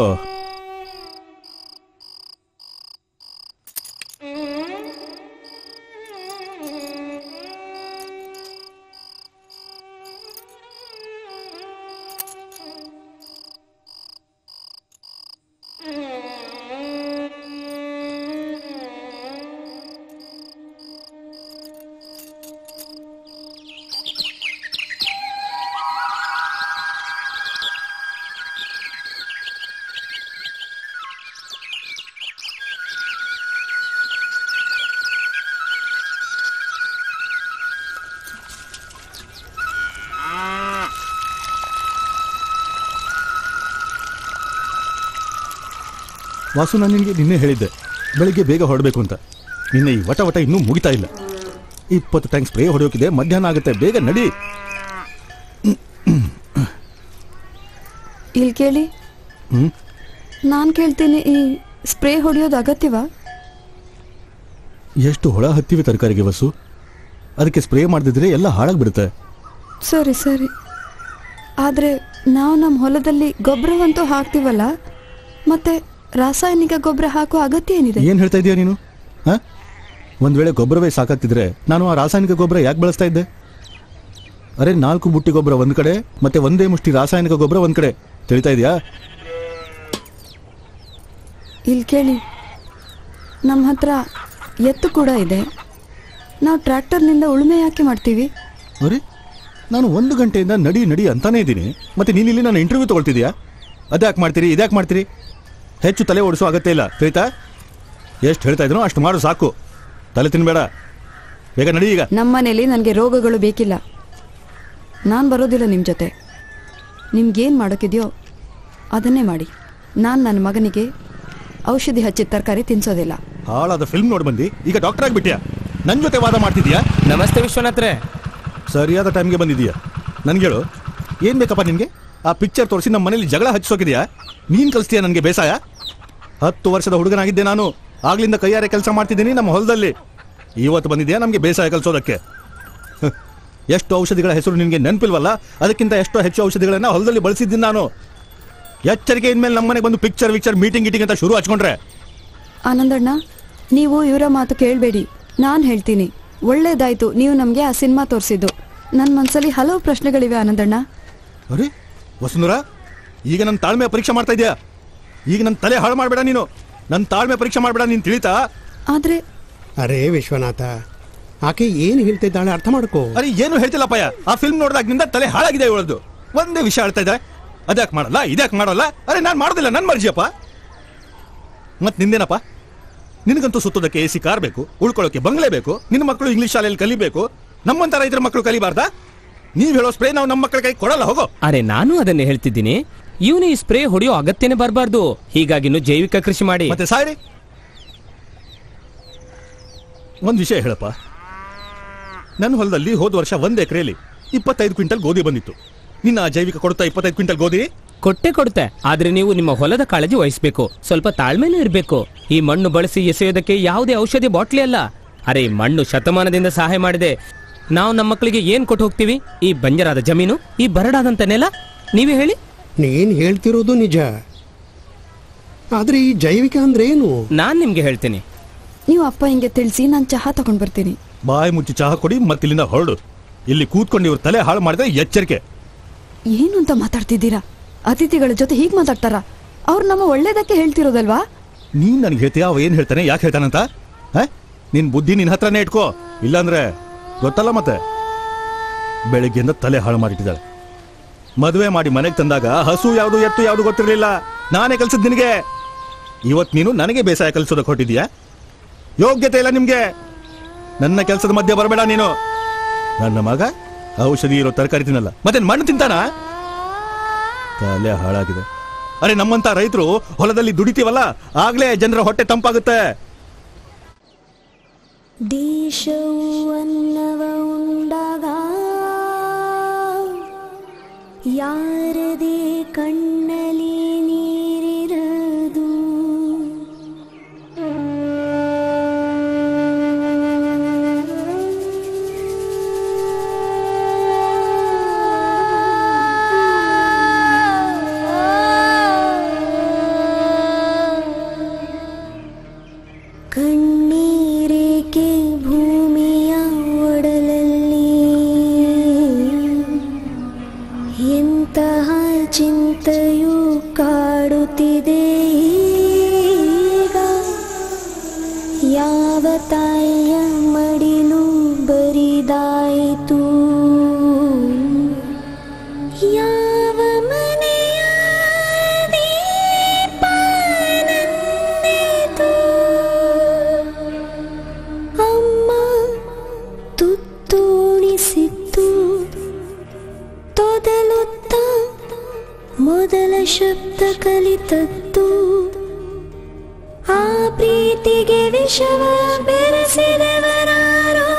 Speaker 4: ವಾಸು, ನಾನು ನಿನಗೆ ನಿನ್ನೆ ಹೇಳಿದ್ದೆ ಬೆಳಿಗ್ಗೆ ಬೇಗ ಹೊರಡಬೇಕು ಅಂತ. ನಿನ್ನೆ ಈ ವಟ ಇನ್ನೂ ಮುಗಿತಾ ಇಲ್ಲ. 20 ಟ್ಯಾಂಕ್ ಸ್ಪ್ರೇ ಹೊಡೆಯೋಕಿದೆ, ಮಧ್ಯಾಹ್ನ ಆಗುತ್ತೆ, ಬೇಗ ನಡಿ.
Speaker 7: ಇಲ್ಲಿ ಕೇಳಿ, ನಾನು ಕೇಳ್ತೀನಿ, ಈ ಸ್ಪ್ರೇ ಹೊಡೆಯೋದು ಅಗತ್ಯವಾ?
Speaker 4: ಎಷ್ಟು ಹೊಳ ಹತ್ತಿವೆ ತರಕಾರಿಗೆ ವಸು, ಅದಕ್ಕೆ ಸ್ಪ್ರೇ ಮಾಡದಿದ್ರೆ ಎಲ್ಲ ಹಾಳಾಗ್ಬಿಡುತ್ತೆ.
Speaker 7: ಸರಿ ಸರಿ, ಆದರೆ ನಾವು ನಮ್ಮ ಹೊಲದಲ್ಲಿ ಗೊಬ್ಬರವಂತೂ ಹಾಕ್ತೀವಲ್ಲ, ಮತ್ತೆ ರಾಸಾಯನಿಕ ಗೊಬ್ಬರ ಹಾಕೋ ಅಗತ್ಯ ಏನಿದೆ?
Speaker 4: ಏನ್ ಹೇಳ್ತಾ ಇದೀಯ ನೀನು? ಒಂದ್ ವೇಳೆ ಗೊಬ್ಬರವೇ ಸಾಕಾಗ್ತಿದ್ರೆ ನಾನು ಆ ರಾಸಾಯನಿಕ ಗೊಬ್ಬರ ಯಾಕೆ ಬಳಸ್ತಾ ಇದ್ದೆ? ಅರೆ, 4 ಬುಟ್ಟಿ ಗೊಬ್ಬರ ಒಂದ್ ಕಡೆ, ಮತ್ತೆ 1 ಮುಷ್ಟಿ ರಾಸಾಯನಿಕ ಗೊಬ್ಬರ ಒಂದ್ ಕಡೆ, ತಿಳಿತಾ ಇದೆಯಾ?
Speaker 7: ಇಲ್ಲಿ ಕೇಳಿ, ನಮ್ಮ ಹತ್ರ ಎತ್ತು ಕೂಡ ಇದೆ. ನಾವು ಟ್ರ್ಯಾಕ್ಟರ್ನಿಂದ ಉಳುಮೆ ಯಾಕೆ ಮಾಡ್ತೀವಿ?
Speaker 4: ಅರೆ, ನಾನು 1 ಗಂಟೆಯಿಂದ ನಡಿ ನಡಿ ಅಂತಾನೆ ಇದ್ದೀನಿ, ಮತ್ತೆ ನೀನಿಲ್ಲಿ ನಾನು ಇಂಟರ್ವ್ಯೂ ತಗೊಳ್ತಿದ್ಯಾ? ಅದ್ಯಾಕೆ ಮಾಡ್ತೀರಿ, ಇದ್ಯಾಕೆ ಮಾಡ್ತೀರಿ? ಹೆಚ್ಚು ತಲೆ ಓಡಿಸೋ ಅಗತ್ಯ ಇಲ್ಲ, ತಿಳಿತಾ? ಎಷ್ಟು ಹೇಳ್ತಾ ಇದ್ನೋ ಅಷ್ಟು ಮಾಡು, ಸಾಕು. ತಲೆ ತಿನ್ಬೇಡ, ಬೇಗ ನಡಿ ಈಗ.
Speaker 7: ನಮ್ಮನೇಲಿ ನನಗೆ ರೋಗಗಳು ಬೇಕಿಲ್ಲ. ನಾನು ಬರೋದಿಲ್ಲ ನಿಮ್ಮ ಜೊತೆ. ನಿಮ್ಗೇನು ಮಾಡೋಕ್ಕಿದೆಯೋ ಅದನ್ನೇ ಮಾಡಿ. ನಾನು ನನ್ನ ಮಗನಿಗೆ ಔಷಧಿ ಹಚ್ಚಿದ ತರಕಾರಿ ತಿನ್ಸೋದಿಲ್ಲ.
Speaker 4: ಹಾಳಾದ ಫಿಲ್ಮ್ ನೋಡಿ ಬಂದು ಈಗ ಡಾಕ್ಟರ್ ಆಗಿಬಿಟ್ಯಾ? ನನ್ನ ಜೊತೆ ವಾದ ಮಾಡ್ತಿದ್ಯಾ?
Speaker 3: ನಮಸ್ತೆ ವಿಶ್ವನಾಥ್ರೆ.
Speaker 4: ಸರಿಯಾದ ಟೈಮ್ಗೆ ಬಂದಿದೀಯಾ. ನನ್ಗೇಳು, ಏನ್ ಬೇಕಪ್ಪ ನಿನ್ಗೆ? ಆ ಪಿಕ್ಚರ್ ತೋರಿಸಿ ನಮ್ಮ ಮನೇಲಿ ಜಗಳ ಹಚ್ಚಿಸೋಕಿದೆಯಾ? ನೀನ್ ಕಲಿಸ್ತೀಯ ನನಗೆ ಬೇಸಾಯ? 10 ವರ್ಷದ ಹುಡುಗನಾಗಿದ್ದೆ ನಾನು, ಆಗ್ಲಿಂದ ಕೈಯಾರೆ ಕೆಲಸ ಮಾಡ್ತಿದ್ದೀನಿ ನಮ್ಮ ಹೊಲದಲ್ಲಿ. ಇವತ್ತು ಬಂದಿದ್ಯಾ ನಮಗೆ ಬೇಸಾಯ ಕಲಿಸೋದಕ್ಕೆ? ಎಷ್ಟು ಔಷಧಿಗಳ ಹೆಸರು ನಿನ್ಗೆ ನೆನಪಿಲ್ವಲ್ಲ? ಅದಕ್ಕಿಂತ ಎಷ್ಟೋ ಹೆಚ್ಚು ಔಷಧಿಗಳನ್ನ ಹೊಲದಲ್ಲಿ ಬಳಸಿದ್ದೀನಿ ನಾನು. ಎಚ್ಚರಿಕೆ ಇನ್ಮೇಲೆ ನಮ್ಮನೆಗೆ ಬಂದು ಪಿಕ್ಚರ್ ಮೀಟಿಂಗ್ ಅಂತ ಶುರು ಹಚ್ಕೊಂಡ್ರೆ.
Speaker 7: ಆನಂದಣ್ಣ, ನೀವು ಇವರ ಮಾತು ಕೇಳಬೇಡಿ. ನಾನು ಹೇಳ್ತೀನಿ. ಒಳ್ಳೇದಾಯ್ತು ನೀವು ನಮಗೆ ಆ ಸಿನಿಮಾ ತೋರಿಸಿದ್ದು. ನನ್ನ ಮನಸ್ಸಲ್ಲಿ ಹಲವು ಪ್ರಶ್ನೆಗಳಿವೆ ಆನಂದಣ್ಣ.
Speaker 4: ಅರೆ ವಸುಂಧರಾ, ಈಗ ನನ್ನ ತಾಳ್ಮೆ ಪರೀಕ್ಷೆ ಮಾಡ್ತಾ ಇದೆಯಾ? ಈಗ ನನ್ನ ತಲೆ ಹಾಳು ಮಾಡಬೇಡ ನೀನು. ನನ್ನ ತಾಳ್ಮೆ ಪರೀಕ್ಷೆ ಮಾಡಬೇಡ, ನೀನು ತಿಳಿತಾ?
Speaker 7: ಆದ್ರೆ
Speaker 6: ಅರೇ ವಿಶ್ವನಾಥ, ಆಕೆ ಏನು ಹೇಳ್ತಿದ್ದಾಳೆ ಅರ್ಥ ಮಾಡ್ಕೋ.
Speaker 4: ಅರೆ ಏನು ಹೇಳ್ತಿಲ್ಲಪ್ಪಯ್ಯ, ಆ ಫಿಲ್ಮ್ ನೋಡಿದಾಗಿನಿಂದ ತಲೆ ಹಾಳಾಗಿದೆ ಇವಳದ್ದು. ಒಂದೇ ವಿಷಯ ಹೇಳ್ತಾ ಇದ್ದಾರೆ, ಅದ್ಯಾಕೆ ಮಾಡಲ್ಲ, ಇದ್ಯಾಕೆ ಮಾಡಲ್ಲ. ಅರೆ ನಾನು ಮಾಡೋದಿಲ್ಲ, ನನ್ನ ಮರ್ಜಿಯಪ್ಪ. ಮತ್ ನಿಂದೇನಪ್ಪ? ನಿನಗಂತೂ ಸುತ್ತೋದಕ್ಕೆ AC ಕಾರ್ ಬೇಕು, ಉಳ್ಕೊಳ್ಳೋಕೆ ಬಂಗ್ಲೆ ಬೇಕು, ನಿನ್ನ ಮಕ್ಕಳು ಇಂಗ್ಲಿಷ್ ಶಾಲೆಯಲ್ಲಿ ಕಲಿಬೇಕು. ನಮ್ಮಂತ ರೈತರ ಮಕ್ಕಳು ಕಲಿಬಾರ್ದಾ? ನೀವ್ ಹೇಳೋ ಸ್ಪ್ರೇ ನಾವು ನಮ್ಮ ಮಕ್ಕಳ ಕೈ ಕೊಡಲ್ಲ, ಹೋಗೋ.
Speaker 3: ಅರೆ ನಾನು ಅದನ್ನೇ ಹೇಳ್ತಿದ್ದೀನಿ. ಇವನು ಈ ಸ್ಪ್ರೇ ಹೊಡೆಯೋ ಅಗತ್ಯನೇ ಬರಬಾರ್ದು. ಹೀಗಾಗಿ ಜೈವಿಕ ಕೃಷಿ ಮಾಡಿ.
Speaker 4: ಮತ್ತೆ ಸಾರಿ, ಒಂದ್ ವಿಷಯ ಹೇಳಪ್ಪ. ನನ್ನ ಹೊಲದಲ್ಲಿ ಹೋದ ವರ್ಷ 1 ಎಕರೆಯಲ್ಲಿ 25 ಕ್ವಿಂಟಲ್ ಗೋಧಿ ಬಂದಿತ್ತು. ನಿನ್ನ ಜೈವಿಕ ಕೊಡುತ್ತಾ 25 ಕ್ವಿಂಟಲ್ ಗೋಧಿ? ಕೊಡುತ್ತೆ. ಆದ್ರೆ ನೀವು ನಿಮ್ಮ ಹೊಲದ ಕಾಳಜಿ ವಹಿಸಬೇಕು, ಸ್ವಲ್ಪ ತಾಳ್ಮೆನೂ ಇರಬೇಕು. ಈ ಮಣ್ಣು ಬಳಸಿ ಎಸೆಯೋದಕ್ಕೆ ಯಾವುದೇ ಔಷಧಿ ಬಾಟ್ಲಿ ಅಲ್ಲ. ಅರೆ ಮಣ್ಣು ಶತಮಾನದಿಂದ ಸಹಾಯ ಮಾಡಿದೆ. ನಾವು ನಮ್ಮ ಮಕ್ಕಳಿಗೆ ಏನ್ ಕೊಟ್ಟು ಹೋಗ್ತೀವಿ? ಈ ಬಂಜರಾದ ಜಮೀನು, ಈ ಬರಡಾದಂತ ನೆಲ. ನೀವೇ ಹೇಳಿ.
Speaker 6: ನೀನ್ ಹೇಳ್ತಿರೋದು ನಿಜ, ಆದ್ರೆ ಈ ಜೈವಿಕ ಅಂದ್ರೆ ಏನು?
Speaker 3: ನಾನ್ ನಿಮ್ಗೆ ಹೇಳ್ತೀನಿ.
Speaker 7: ನೀವು ಅಪ್ಪ ಹಿಂಗೆ ತಿಳಿಸಿ, ನಾನು ಚಹಾ ತಗೊಂಡ್ ಬರ್ತೀನಿ.
Speaker 4: ಬಾಯಿ ಮುಚ್ಚಿ ಚಹಾ ಕೊಡಿ, ಮತ್ತಿಲ್ಲಿಂದ ಹೊರಡು. ಇಲ್ಲಿ ಕೂತ್ಕೊಂಡು ಇವ್ರ ತಲೆ ಹಾಳು ಮಾಡಿದ್ರೆ ಎಚ್ಚರಿಕೆ.
Speaker 7: ಏನು ಅಂತ ಮಾತಾಡ್ತಿದ್ದೀರಾ? ಅತಿಥಿಗಳ ಜೊತೆ ಹೀಗೆ ಮಾತಾಡ್ತಾರ? ಅವ್ರು ನಮ್ಮ ಒಳ್ಳೇದಕ್ಕೆ ಹೇಳ್ತಿರೋದಲ್ವಾ?
Speaker 4: ನೀನ್ ನನ್ಗೆ ಹೇಳ್ತೀಯ, ಅವ ಏನ್ ಹೇಳ್ತಾನೆ, ಯಾಕೆ ಹೇಳ್ತಾನಂತ? ನಿನ್ ಬುದ್ಧಿ ನಿನ್ ಹತ್ರನೇ ಇಟ್ಕೋ, ಇಲ್ಲಾಂದ್ರೆ ಗೊತ್ತಲ್ಲ ಮತ್ತೆ. ಬೆಳಿಗ್ಗೆಯಿಂದ ತಲೆ ಹಾಳು ಮಾಡಿಟ್ಟಿದ್ದಾಳೆ. ಮದುವೆ ಮಾಡಿ ಮನೆಗೆ ತಂದಾಗ ಹಸು ಯಾವುದು ಎತ್ತು ಯಾವುದು ಗೊತ್ತಿರಲಿಲ್ಲ. ನಾನೇ ಕಲ್ಸಿದ್ ನಿನಗೆ. ಇವತ್ ನೀನು ನನಗೆ ಬೇಸಾಯ ಕಲಿಸೋದಕ್ಕೆ ಹೊಟ್ಟಿದ್ಯಾ? ಯೋಗ್ಯತೆ ಇಲ್ಲ ನಿಮ್ಗೆ. ನನ್ನ ಕೆಲಸದ ಮಧ್ಯೆ ಬರಬೇಡ ನೀನು. ನನ್ನ ಮಗ ಔಷಧಿ ಇರೋ ತರಕಾರಿ ತಿನ್ನಲ್ಲ, ಮತ್ತೆ ಮಣ್ಣು ತಿಂತಾನ? ತಲೆ ಹಾಳಾಗಿದೆ. ಅರೆ ನಮ್ಮಂತ ರೈತರು ಹೊಲದಲ್ಲಿ ದುಡಿತೀವಲ್ಲ, ಆಗ್ಲೇ ಜನರ ಹೊಟ್ಟೆ ತಂಪಾಗುತ್ತೆ.
Speaker 10: ದೇಶವು ಅನ್ನವ ಉಂಡಾಗ ಯಾರದೇ ಕಣ್ಣಲಿ ನೀರಿರದು. ಶಬ್ದ ಕಲಿತದ್ದು ಆ ಪ್ರೀತಿಗೆ ವಿಷವ ಬೆರೆಸಿದವರಾರೋ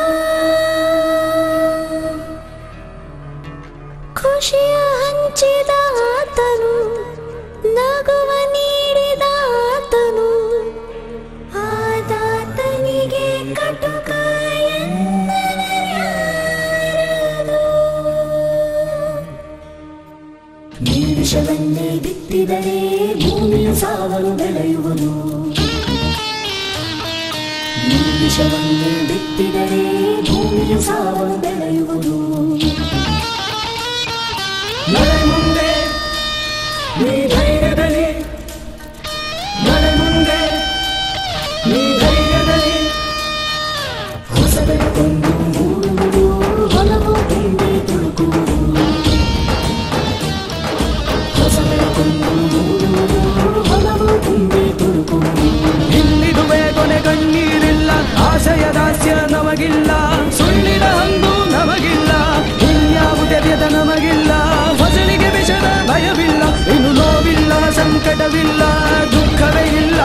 Speaker 10: ಖುಷಿಯ ಹಂಚಿದ ಆತನು ನಗುವ ನೀಡಿದ ಆತನು ಆದಾತನಿಗೆ ಕಟುಕ
Speaker 2: ನೀ ವಿಷವನ್ನೇ ಬಿತ್ತಿದರೆ ಭೂಮಿಯು ಸಾವಲು ಬೆಳೆಯುವುದು. ನೀ ವಿಷವನ್ನೇ ಬಿತ್ತಿದರೆ ಭೂಮಿಯು ಸಾವಲು ಬೆಳೆಯುವುದು. ನಡೆ ಮುಂದೆ ನೀ ಧೈರ್ಯದಲ್ಲಿ, ನಡೆ ಮುಂದೆ ನೀ ಧೈರ್ಯದಲ್ಲಿ, ಹೊಸ ಬೆಳಕೊಂದು ಮೂಡುವುದು, ಹೊಲವು ತುಂಬಿ ತುಳುಕುವುದು. ಹೊಸ ಬೆಳಕೊಂದು ಮೂಡುವುದು, ಹೊಲವು ತುಂಬಿ ತುಳುಕುವುದು.
Speaker 1: ಇನ್ನಿದುವೆ ಕೊನೆ ಕಣ್ಣೀರಿಲ್ಲ, ಆಶಯ ದಾಸ್ಯ ನಮಗಿಲ್ಲ, ಸುಳ್ಳಿನ ಹಂಗು ನಮಗಿಲ್ಲ, ಇನ್ಯಾವುದೇ ವ್ಯದ ನಮಗಿಲ್ಲ, ಫಸಲಿಗೆ ವಿಷದ ಭಯವಿಲ್ಲ, ಇನ್ನು ನೋವಿಲ್ಲ, ಸಂಕಟವಿಲ್ಲ, ದುಃಖವೇ ಇಲ್ಲ.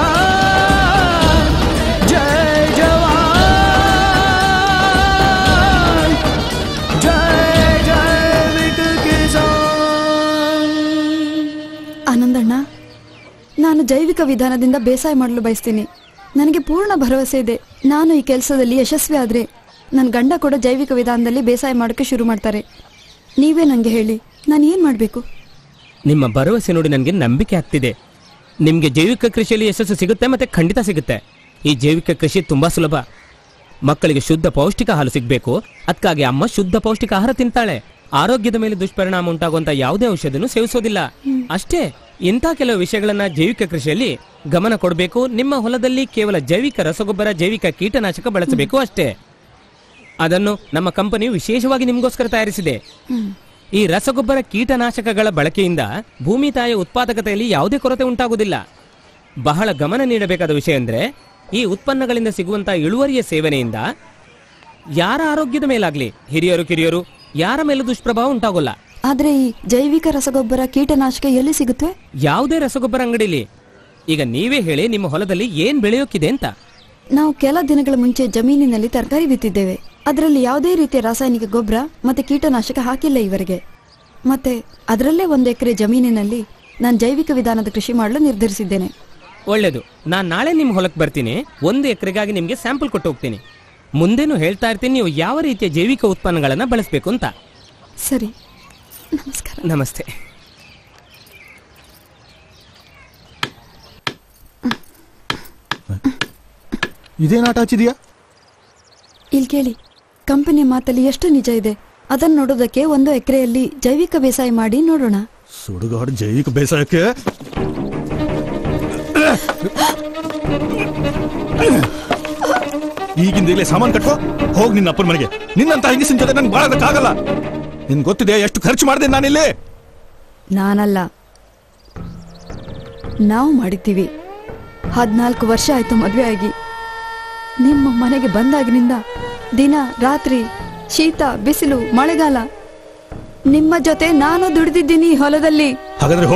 Speaker 1: ಜೈ ಜವಾನ್, ಜೈ ಜೈವಿಕ ಕಿಸಾನ್.
Speaker 7: ಆನಂದಣ್ಣ, ನಾನು ಜೈವಿಕ ವಿಧಾನದಿಂದ ಬೇಸಾಯ ಮಾಡಲು ಬಯಸ್ತೀನಿ. ನನಗೆ ಪೂರ್ಣ ಭರವಸೆ ಇದೆ, ನಾನು ಈ ಕೆಲಸದಲ್ಲಿ ಯಶಸ್ವಿ ಆದರೆ ನನ್ನ ಗಂಡ ಕೂಡ ಜೈವಿಕ ವಿಧಾನದಲ್ಲಿ ಬೇಸಾಯ ಮಾಡೋಕ್ಕೆ ಶುರು ಮಾಡ್ತಾರೆ. ನೀವೇ ನನಗೆ ಹೇಳಿ, ನಾನು ಏನು ಮಾಡಬೇಕು?
Speaker 3: ನಿಮ್ಮ ಭರವಸೆ ನೋಡಿ ನನಗೆ ನಂಬಿಕೆ ಆಗ್ತಿದೆ. ನಿಮಗೆ ಜೈವಿಕ ಕೃಷಿಯಲ್ಲಿ ಯಶಸ್ಸು ಸಿಗುತ್ತೆ, ಮತ್ತೆ ಖಂಡಿತ ಸಿಗುತ್ತೆ. ಈ ಜೈವಿಕ ಕೃಷಿ ತುಂಬಾ ಸುಲಭ. ಮಕ್ಕಳಿಗೆ ಶುದ್ಧ ಪೌಷ್ಟಿಕ ಹಾಲು ಸಿಗಬೇಕು, ಅದಕ್ಕಾಗಿ ಅಮ್ಮ ಶುದ್ಧ ಪೌಷ್ಟಿಕ ಆಹಾರ ತಿಂತಾಳೆ. ಆರೋಗ್ಯದ ಮೇಲೆ ದುಷ್ಪರಿಣಾಮ ಉಂಟಾಗುವಂತ ಯಾವುದೇ ಔಷಧನೂ ಸೇವಿಸೋದಿಲ್ಲ. ಅಷ್ಟೇ, ಇಂಥ ಕೆಲವು ವಿಷಯಗಳನ್ನ ಜೈವಿಕ ಕೃಷಿಯಲ್ಲಿ ಗಮನ ಕೊಡಬೇಕು. ನಿಮ್ಮ ಹೊಲದಲ್ಲಿ ಕೇವಲ ಜೈವಿಕ ರಸಗೊಬ್ಬರ, ಜೈವಿಕ ಕೀಟನಾಶಕ ಬಳಸಬೇಕು ಅಷ್ಟೇ. ಅದನ್ನು ನಮ್ಮ ಕಂಪನಿಯು ವಿಶೇಷವಾಗಿ ನಿಮಗೋಸ್ಕರ ತಯಾರಿಸಿದೆ. ಈ ರಸಗೊಬ್ಬರ, ಕೀಟನಾಶಕಗಳ ಬಳಕೆಯಿಂದ ಭೂಮಿ ತಾಯಿಯ ಉತ್ಪಾದಕತೆಯಲ್ಲಿ ಯಾವುದೇ ಕೊರತೆ ಉಂಟಾಗುವುದಿಲ್ಲ. ಬಹಳ ಗಮನ ನೀಡಬೇಕಾದ ವಿಷಯ ಅಂದ್ರೆ, ಈ ಉತ್ಪನ್ನಗಳಿಂದ ಸಿಗುವಂತಹ ಇಳುವರಿಯ ಸೇವನೆಯಿಂದ ಯಾರ ಆರೋಗ್ಯದ ಮೇಲಾಗ್ಲಿ, ಹಿರಿಯರು ಕಿರಿಯರು ಯಾರ ಮೇಲೂ ದುಷ್ಪ್ರಭಾವ ಉಂಟಾಗೋಲ್ಲ.
Speaker 7: ಆದ್ರೆ ಈ ಜೈವಿಕ ರಸಗೊಬ್ಬರ, ಕೀಟನಾಶಕ ಎಲ್ಲಿ ಸಿಗುತ್ತೆ?
Speaker 3: ಯಾವುದೇ ರಸಗೊಬ್ಬರ ಅಂಗಡಿಲಿ. ಈಗ ನೀವೇ ಹೇಳಿ, ನಿಮ್ಮ ಹೊಲದಲ್ಲಿ ಏನ್ ಬೆಳೆಯೋಕಿದೆ ಅಂತ.
Speaker 7: ನಾವು ಕೆಲ ದಿನಗಳ ಮುಂಚೆ ಜಮೀನಿನಲ್ಲಿ ತರಕಾರಿ ಬಿತ್ತಿದ್ದೇವೆ. ಅದರಲ್ಲಿ ಯಾವುದೇ ರೀತಿಯ ರಾಸಾಯನಿಕ ಗೊಬ್ಬರ ಮತ್ತೆ ಕೀಟನಾಶಕ ಹಾಕಿಲ್ಲ ಈವರೆಗೆ. ಮತ್ತೆ ಅದರಲ್ಲೇ 1 ಎಕರೆ ಜಮೀನಿನಲ್ಲಿ ನಾನು ಜೈವಿಕ ವಿಧಾನದ ಕೃಷಿ ಮಾಡಲು ನಿರ್ಧರಿಸಿದ್ದೇನೆ.
Speaker 3: ಒಳ್ಳೇದು, ನಾನು ನಾಳೆ ನಿಮ್ಮ ಹೊಲಕ್ಕೆ ಬರ್ತೀನಿ. 1 ಎಕರೆಗಾಗಿ ನಿಮ್ಗೆ ಸ್ಯಾಂಪಲ್ ಕೊಟ್ಟು ಹೋಗ್ತೀನಿ. ಮುಂದೇನು ಹೇಳ್ತಾ ಇರ್ತೀನಿ ನೀವು ಯಾವ ರೀತಿಯ ಜೈವಿಕ ಉತ್ಪನ್ನಗಳನ್ನ ಬಳಸಬೇಕು ಅಂತ.
Speaker 7: ಸರಿ, ನಮಸ್ಕಾರ.
Speaker 3: ನಮಸ್ತೆ.
Speaker 4: ಇದೇನಾಟ ಹಚ್ಚಿದೀಯಾ?
Speaker 7: ಇಲ್ಲಿ ಕೇಳಿ, ಕಂಪನಿಯ ಮಾತಲ್ಲಿ ಎಷ್ಟು ನಿಜ ಇದೆ ಅದನ್ನು ನೋಡೋದಕ್ಕೆ 1 ಎಕರೆಯಲ್ಲಿ ಜೈವಿಕ ಬೇಸಾಯ ಮಾಡಿ ನೋಡೋಣ.
Speaker 4: ಸುಡುಗಾಡು ಜೈವಿಕ ಬೇಸಾಯಕ್ಕೆ ಈಗಿಂದಲೇ ಸಾಮಾನು ಕಟ್ಕೋ, ಹೋಗಿ ನಿನ್ನ ಅಪ್ಪನ ಮನೆಗೆ. ನಿನ್ನಂತ ಹೆಂಗಸಿನ ಜೊತೆ ನಂಗೆ ಬಾಳೋದಕ್ಕಾಗಲ್ಲ. ನಿನ್ ಗೊತ್ತಿದೆ ಎಷ್ಟು ಖರ್ಚು ಮಾಡಿದೆ ನಾನಿಲ್ಲಿ?
Speaker 7: ನಾನಲ್ಲ, ನಾವು ಮಾಡಿದ್ದೀವಿ. 14 ವರ್ಷ ಆಯ್ತು ಮದುವೆ ಆಗಿ. ನಿಮ್ಮ ಮನೆಗೆ ಬಂದಾಗಿನಿಂದ ದಿನ ರಾತ್ರಿ, ಶೀತ ಬಿಸಿಲು ಮಳೆಗಾಲ ನಿಮ್ಮ ಜೊತೆ ನಾನು ದುಡಿದಿದ್ದೀನಿ ಹೊಲದಲ್ಲಿ.
Speaker 4: ಹಾಗಾದ್ರೆ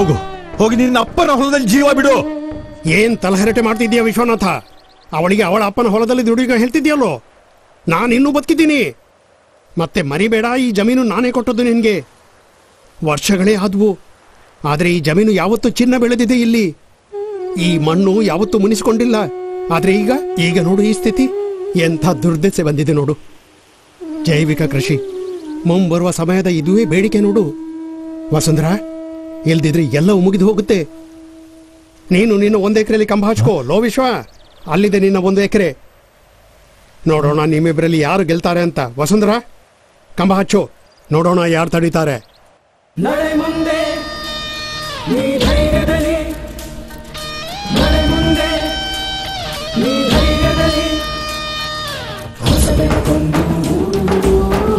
Speaker 4: ಹೋಗಿ ನಿನ್ನ ಅಪ್ಪನ ಹೊಲದಲ್ಲಿ ಜೀವ ಬಿಡು.
Speaker 6: ಏನ್ ತಲಹರಟೆ ಮಾಡ್ತಿದ್ದೀಯ ವಿಶ್ವನಾಥ? ಅವಳಿಗೆ ಅವಳ ಅಪ್ಪನ ಹೊಲದಲ್ಲಿ ದುಡಿಗ ಹೇಳ್ತಿದ್ಯಲ್ಲೋ. ನಾನಿನ್ನೂ ಬದುಕಿದ್ದೀನಿ. ಮತ್ತೆ ಮರಿಬೇಡ, ಈ ಜಮೀನು ನಾನೇ ಕೊಟ್ಟದ್ದು ನಿನ್ಗೆ. ವರ್ಷಗಳೇ ಆದ್ವು, ಆದ್ರೆ ಈ ಜಮೀನು ಯಾವತ್ತೂ ಚಿನ್ನ ಬೆಳೆದಿದೆ ಇಲ್ಲಿ. ಈ ಮಣ್ಣು ಯಾವತ್ತೂ ಮುನಿಸಿಕೊಂಡಿಲ್ಲ. ಆದ್ರೆ ಈಗ ನೋಡು ಈ ಸ್ಥಿತಿ. ಎಂಥ ದುರ್ದಶೆ ಬಂದಿದೆ ನೋಡು. ಜೈವಿಕ ಕೃಷಿ ಮುಂಬರುವ ಸಮಯದ ಇದುವೇ ಬೇಡಿಕೆ ನೋಡು ವಸುಂಧರಾ. ಇಲ್ದಿದ್ರೆ ಎಲ್ಲವೂ ಮುಗಿದು ಹೋಗುತ್ತೆ. ನೀನು ನಿನ್ನ 1 ಎಕರೆಯಲ್ಲಿ ಕಂಬ ಹಚ್ಕೋ. ಲೋ ವಿಶ್ವ, ಅಲ್ಲಿದೆ ನಿನ್ನ 1 ಎಕರೆ. ನೋಡೋಣ ನಿಮ್ಮಿಬ್ಬರಲ್ಲಿ ಯಾರು ಗೆಲ್ತಾರೆ ಅಂತ. ವಸುಂಧರಾ, ಕಂಬ ಹಚ್ಚು, ನೋಡೋಣ ಯಾರು ತಡೀತಾರೆ.
Speaker 2: ನಡೆ ಮುಂದೆ ನೀ ಧೈರ್ಯದಲ್ಲಿ, ನಡೆ ಮುಂದೆ ನೀ ಧೈರ್ಯದಲ್ಲಿ, ಹೊಸ ಬೆಳಕೊಂದು ಮೂಡುವುದು,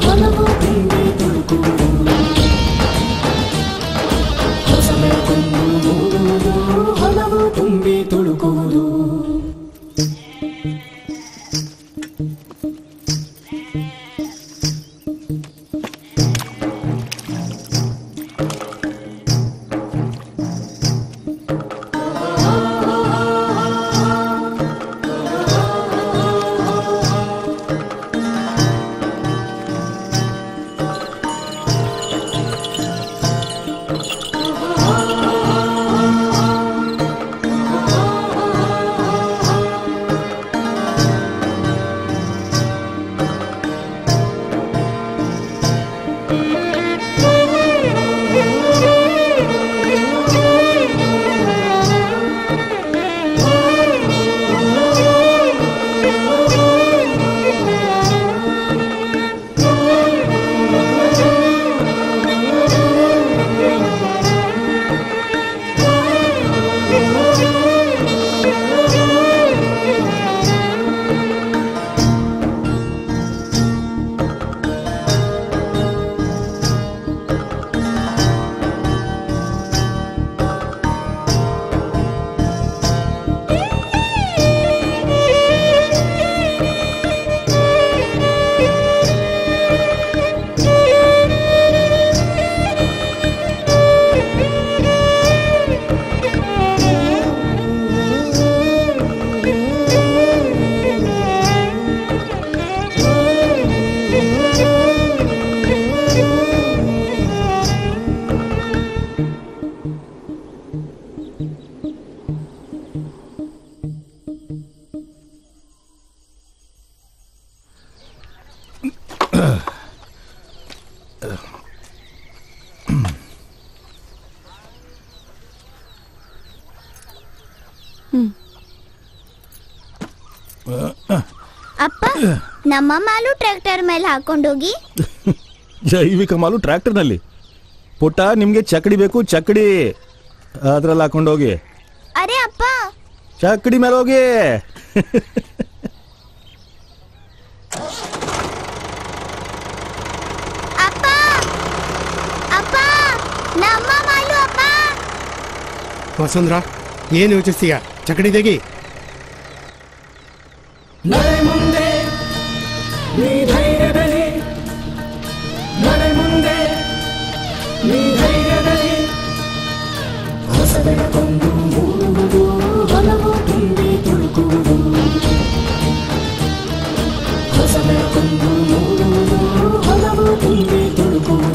Speaker 2: ಹೊಲವು ತುಂಬಿ ತುಳುಕುವುದು. ಹೊಸ ಬೆಳಕೊಂದು ಮೂಡುವುದು, ಹೊಲವು ತುಂಬಿ ತುಳುಕುವುದು.
Speaker 5: ನಮ್ಮ ಮಾಲು ಟ್ರ್ಯಾಕ್ಟರ್ ಮೇಲೆ ಹಾಕೊಂಡೋಗಿ.
Speaker 4: ಜೈವಿಕ ಮಾಲು ಟ್ರ್ಯಾಕ್ಟರ್ನಲ್ಲಿ. ಪುಟ್ಟ ನಿಮ್ಗೆ ಚಕಡಿ ಬೇಕು, ಚಕಡಿ ಅದ್ರಲ್ಲಿ ಹಾಕೊಂಡೋಗಿ.
Speaker 5: ಅರೆ ಅಪ್ಪ,
Speaker 4: ಚಕಡಿ ಮೇಲೆ ಹೋಗಿ.
Speaker 5: ಅಪ್ಪ ಅಪ್ಪ, ನಮ್ಮ ಮಾಲು ಅಪ್ಪ.
Speaker 6: ವಸುಂಧರಾ, ಏನು ಯೋಚಿಸ್ತೀಯ? ಚಕಡಿ ತೆಗಿ.
Speaker 2: ನಡೆ ಮುಂದೆ ನೀ ಧೈರ್ಯದಲ್ಲಿ, ನಡೆ ಮುಂದೆ ನೀ ಧೈರ್ಯದಲ್ಲಿ. ಹೊಸದೆರಗೊಂಡು ಮೂಡುವುದು, ಹೊಲವು ತುಂಬಿ ತುಳುಕುವುದು. ಹೊಸದೆರಗೊಂಡು ಮೂಡುವುದು, ಹೊಲವು ತುಂಬಿ ತುಳುಕುವುದು.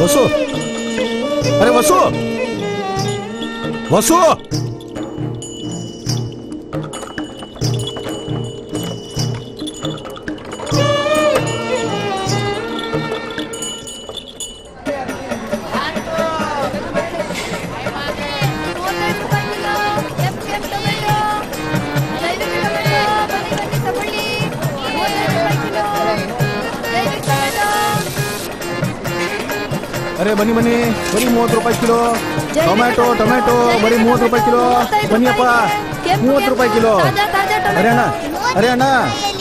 Speaker 4: ವಸು, ಅರೆ ವಸು, ವಸು. ಅರೆ ಬನ್ನಿ ಬನ್ನಿ, ಬರೀ 30 ರೂಪಾಯಿ ಕಿಲೋ. ಟೊಮ್ಯಾಟೊ ಟೊಮ್ಯಾಟೊ ಬರೀ 30 ರೂಪಾಯಿ ಕಿಲೋ. ಬನ್ನಿಯಪ್ಪ, 30 ರೂಪಾಯಿ ಕಿಲೋ. ಅರೆ ಅಣ್ಣ, ಅರೆ ಅಣ್ಣ,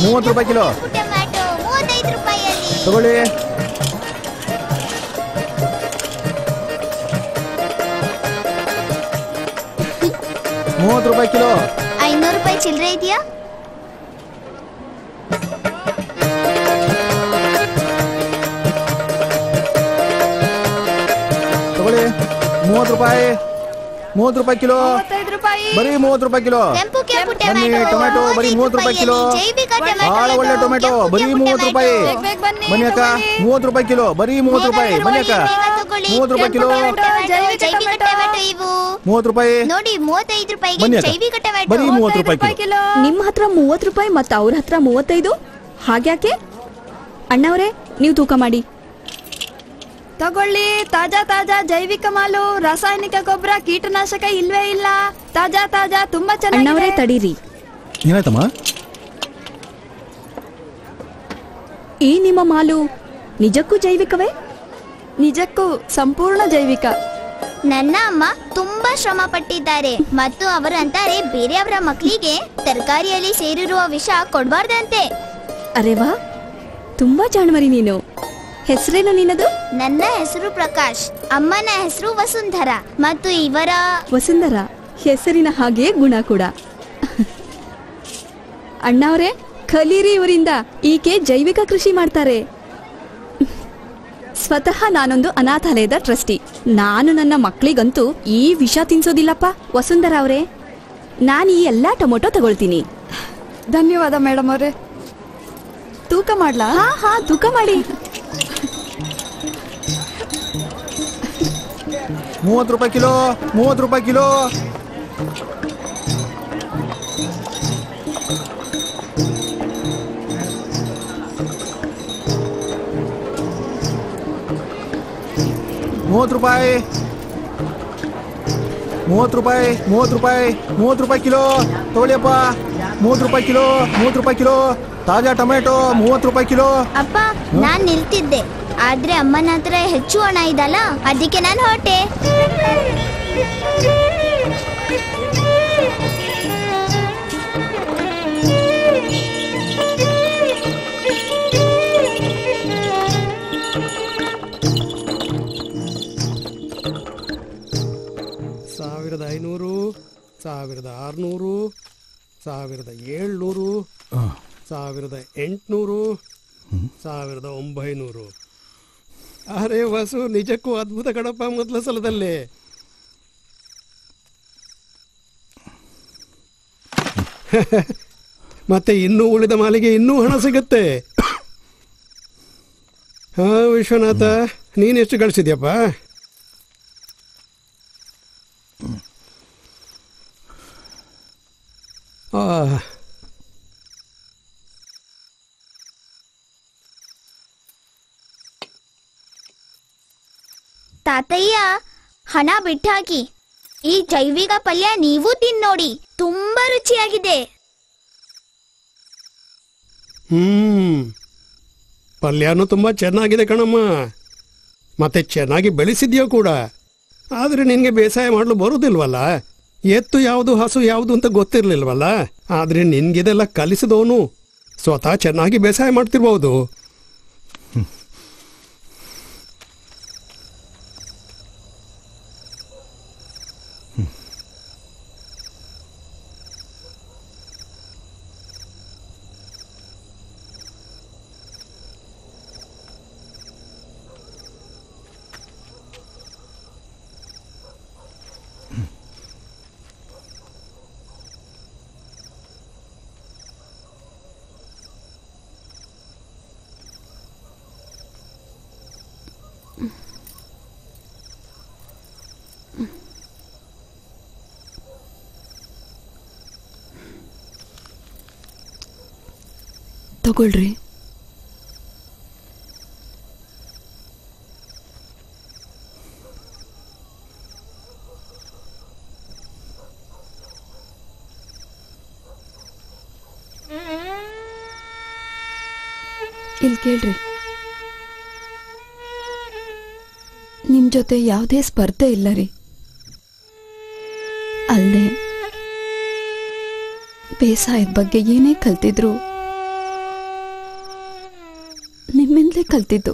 Speaker 4: 30 ರೂಪಾಯಿ ಕಿಲೋ
Speaker 5: ಟೊಮ್ಯಾಟೊ 35 ರೂಪಾಯಿಯಲ್ಲಿ
Speaker 4: ತಗೊಳ್ಳಿ. ₹30 ಕಿಲೋ.
Speaker 5: 500 ರೂಪಾಯಿ ಚಿಲ್ಲರೆ ಇದೆಯಾ?
Speaker 4: ತಗೊಳ್ಳಿ, 30 ರೂಪಾಯಿ. 30 ರೂಪಾಯಿ ಕಿಲೋ. ಬರೀ 30 ರೂಪಾಯಿ ಕಿಲೋ.
Speaker 5: ಕೆಂಪು ಕೆಂಪು
Speaker 4: ಬನ್ನಿ, ಟೊಮ್ಯಾಟೊ ಬರೀ 30 ರೂಪಾಯಿ ಕಿಲೋ.
Speaker 5: ಜೈವಿಕ ಟೊಮ್ಯಾಟೊ,
Speaker 4: ಬಹಳ ಒಳ್ಳೆ ಟೊಮ್ಯಾಟೊ ಬರೀ 30 ರೂಪಾಯಿ. ಬನ್ನಿ ಅಕ್ಕ, 30 ರೂಪಾಯಿ ಕಿಲೋ. ಬರೀ 30 ರೂಪಾಯಿ. ಬನ್ನಿ ಅಕ್ಕ, 30 ರೂಪಾಯಿ ಕಿಲೋ.
Speaker 5: ಜೈವಿಕ ಟೊಮ್ಯಾಟೊ ಇವು
Speaker 4: 30 ರೂಪಾಯಿ
Speaker 5: ನೋಡಿ. 35 ರೂಪಾಯಿಗೆ
Speaker 4: ಬನ್ನಿ ಅಕ್ಕ,
Speaker 5: ಜೈವಿಕ ಟೊಮ್ಯಾಟೊ.
Speaker 4: ಬರೀ 30 ರೂಪಾಯಿ ಕಿಲೋ.
Speaker 8: ನಿಮ್ಮ ಹತ್ರ 30 ರೂಪಾಯಿ ಮತ್ತೆ ಅವ್ರ ಹತ್ರ 35. ಹಾಗ್ಯಾಕೆ? ಅಣ್ಣವ್ರೆ, ನೀವು ತೂಕ ಮಾಡಿ.
Speaker 7: ತಗೊಳ್ಳಿ, ತಾಜಾ ತಾಜಾ ಜೈವಿಕ ಮಾಲು, ರಾಸಾಯನಿಕ ಗೊಬ್ಬರ, ಕೀಟನಾಶಕ ಇಲ್ವೇ ಇಲ್ಲ. ತಾಜಾ ತಾಜಾ, ತುಂಬಾ
Speaker 8: ಅಣ್ಣವ್ರೆ
Speaker 7: ಚೆನ್ನಾಗಿದೆ.
Speaker 8: ತಡೀರಿ.
Speaker 4: ಏನಾಯ್ತಮ್ಮ?
Speaker 8: ಈ ನಿಮ್ಮ ಮಾಲು ನಿಜಕ್ಕೂ ಜೈವಿಕವೇ?
Speaker 7: ನಿಜಕ್ಕೂ ಸಂಪೂರ್ಣ ಜೈವಿಕ.
Speaker 5: ನನ್ನ ಅಮ್ಮ ತುಂಬಾ ಶ್ರಮ ಪಟ್ಟಿದ್ದಾರೆ ಮತ್ತು ಅವರಂತಾರೆ ಬೇರೆಯವರ ಮಕ್ಕಳಿಗೆ ತರಕಾರಿಯಲ್ಲಿ ಸೇರಿರುವ ವಿಷ ಕೊಡಬಾರ್ದಂತೆ.
Speaker 8: ಅರೆ ವಾ, ತುಂಬಾ ಜಾಣಮರಿ ನೀನು. ಹೆಸರೇನು ನಿನ್ನದು?
Speaker 5: ನನ್ನ ಹೆಸರು ಪ್ರಕಾಶ್, ಅಮ್ಮನ ಹೆಸರು ವಸುಂಧರಾ ಮತ್ತು ಇವರ
Speaker 8: ವಸುಂಧರಾ. ಹೆಸರಿನ ಹಾಗೆ ಗುಣ ಕೂಡ. ಅಣ್ಣವ್ರೆ, ಕಲೀರಿ ಇವರಿಂದ. ಈಕೆ ಜೈವಿಕ ಕೃಷಿ ಮಾಡ್ತಾರೆ. ಸ್ವತಃ ನಾನೊಂದು ಅನಾಥಾಲಯದ ಟ್ರಸ್ಟಿ. ನಾನು ನನ್ನ ಮಕ್ಕಳಿಗಂತೂ ಈ ವಿಷ ತಿನ್ಸೋದಿಲ್ಲಪ್ಪ. ವಸುಂಧರಾ ಅವರೇ, ನಾನು ಈ ಎಲ್ಲಾ ಟೊಮೊಟೊ ತಗೊಳ್ತೀನಿ.
Speaker 7: ಧನ್ಯವಾದ ಮೇಡಮ್ ಅವರೇ. ತೂಕ ಮಾಡ್ಲಾ?
Speaker 8: ಹಾ ಹಾ, ತೂಕ ಮಾಡಿ.
Speaker 4: 30 ರೂಪಾಯಿ ಕಿಲೋ. 30 ರೂಪಾಯಿ ಕಿಲೋ. ₹30 ರೂಪಾಯಿ. 30 ರೂಪಾಯಿ. 30 ರೂಪಾಯಿ. 30 ರೂಪಾಯಿ ಕಿಲೋ. ತಗೊಳ್ಳಿಯಪ್ಪ, 30 ರೂಪಾಯಿ ಕಿಲೋ. 30 ರೂಪಾಯಿ ಕಿಲೋ. ತಾಜಾ ಟೊಮ್ಯಾಟೊ 30 ರೂಪಾಯಿ ಕಿಲೋ.
Speaker 5: ಅಪ್ಪ, ನಾನ್ ನಿಲ್ತಿದ್ದೆ, ಆದ್ರೆ ಅಮ್ಮನ ಹತ್ರ ಹೆಚ್ಚು ಹಣ ಇದಲ್ಲ, ಅದಕ್ಕೆ ನಾನು ಹೊರಟೆ.
Speaker 6: $1,500, 1,600, 1700, 1800, 1900. ಅರೆ ವಸು, ನಿಜಕ್ಕೂ ಅದ್ಭುತ ಕಣಪ್ಪ. ಮೊದಲ ಸಲದಲ್ಲೇ ಮತ್ತೆ ಇನ್ನೂ ಉಳಿದ ಮಾಲಿಗೆ ಇನ್ನೂ ಹಣ ಸಿಗುತ್ತೆ. ಹಾ ವಿಶ್ವನಾಥ, ನೀನೆಷ್ಟು ಗಳಿಸಿದ್ಯಪ್ಪ?
Speaker 5: ತಾತಯ್ಯ, ಹಣ ಬಿಟ್ಟಾಕಿ. ಈ ಜೈವಿಕ ಪಲ್ಯ ನೀವು ತಿನ್ನೋಡಿ, ತುಂಬಾ ರುಚಿಯಾಗಿದೆ.
Speaker 6: ಪಲ್ಯನೂ ತುಂಬಾ ಚೆನ್ನಾಗಿದೆ ಕಣಮ್ಮ. ಮತ್ತೆ ಚೆನ್ನಾಗಿ ಬೆಳೆಸಿದ್ಯೋ ಕೂಡ. ಆದ್ರೆ ನಿನ್ಗೆ ಬೇಸಾಯ ಮಾಡಲು ಬರುದಿಲ್ವಲ್ಲ. ಎತ್ತು ಯಾವುದು ಹಸು ಯಾವುದು ಅಂತ ಗೊತ್ತಿರ್ಲಿಲ್ವಲ್ಲ. ಆದ್ರೆ ನಿನ್ಗಿದೆಲ್ಲ ಕಲಿಸಿದವನು ಸ್ವತಃ ಚೆನ್ನಾಗಿ ಬೇಸಾಯ ಮಾಡ್ತಿರ್ಬಹುದು.
Speaker 7: ತಗೊಳ್ರಿ. ಇಲ್ಲಿ ಕೇಳ್ರಿ, ನಿಮ್ ಜೊತೆ ಯಾವುದೇ ಸ್ಪರ್ಧೆ ಇಲ್ಲ ರೀ. ಅಲ್ಲದೆ ಬೇಸಾಯದ ಬಗ್ಗೆ ಏನೇ ಕಲ್ತಿದ್ರು ನಿಮ್ಮಿಂದಲೇ ಕಲ್ತಿದ್ದು.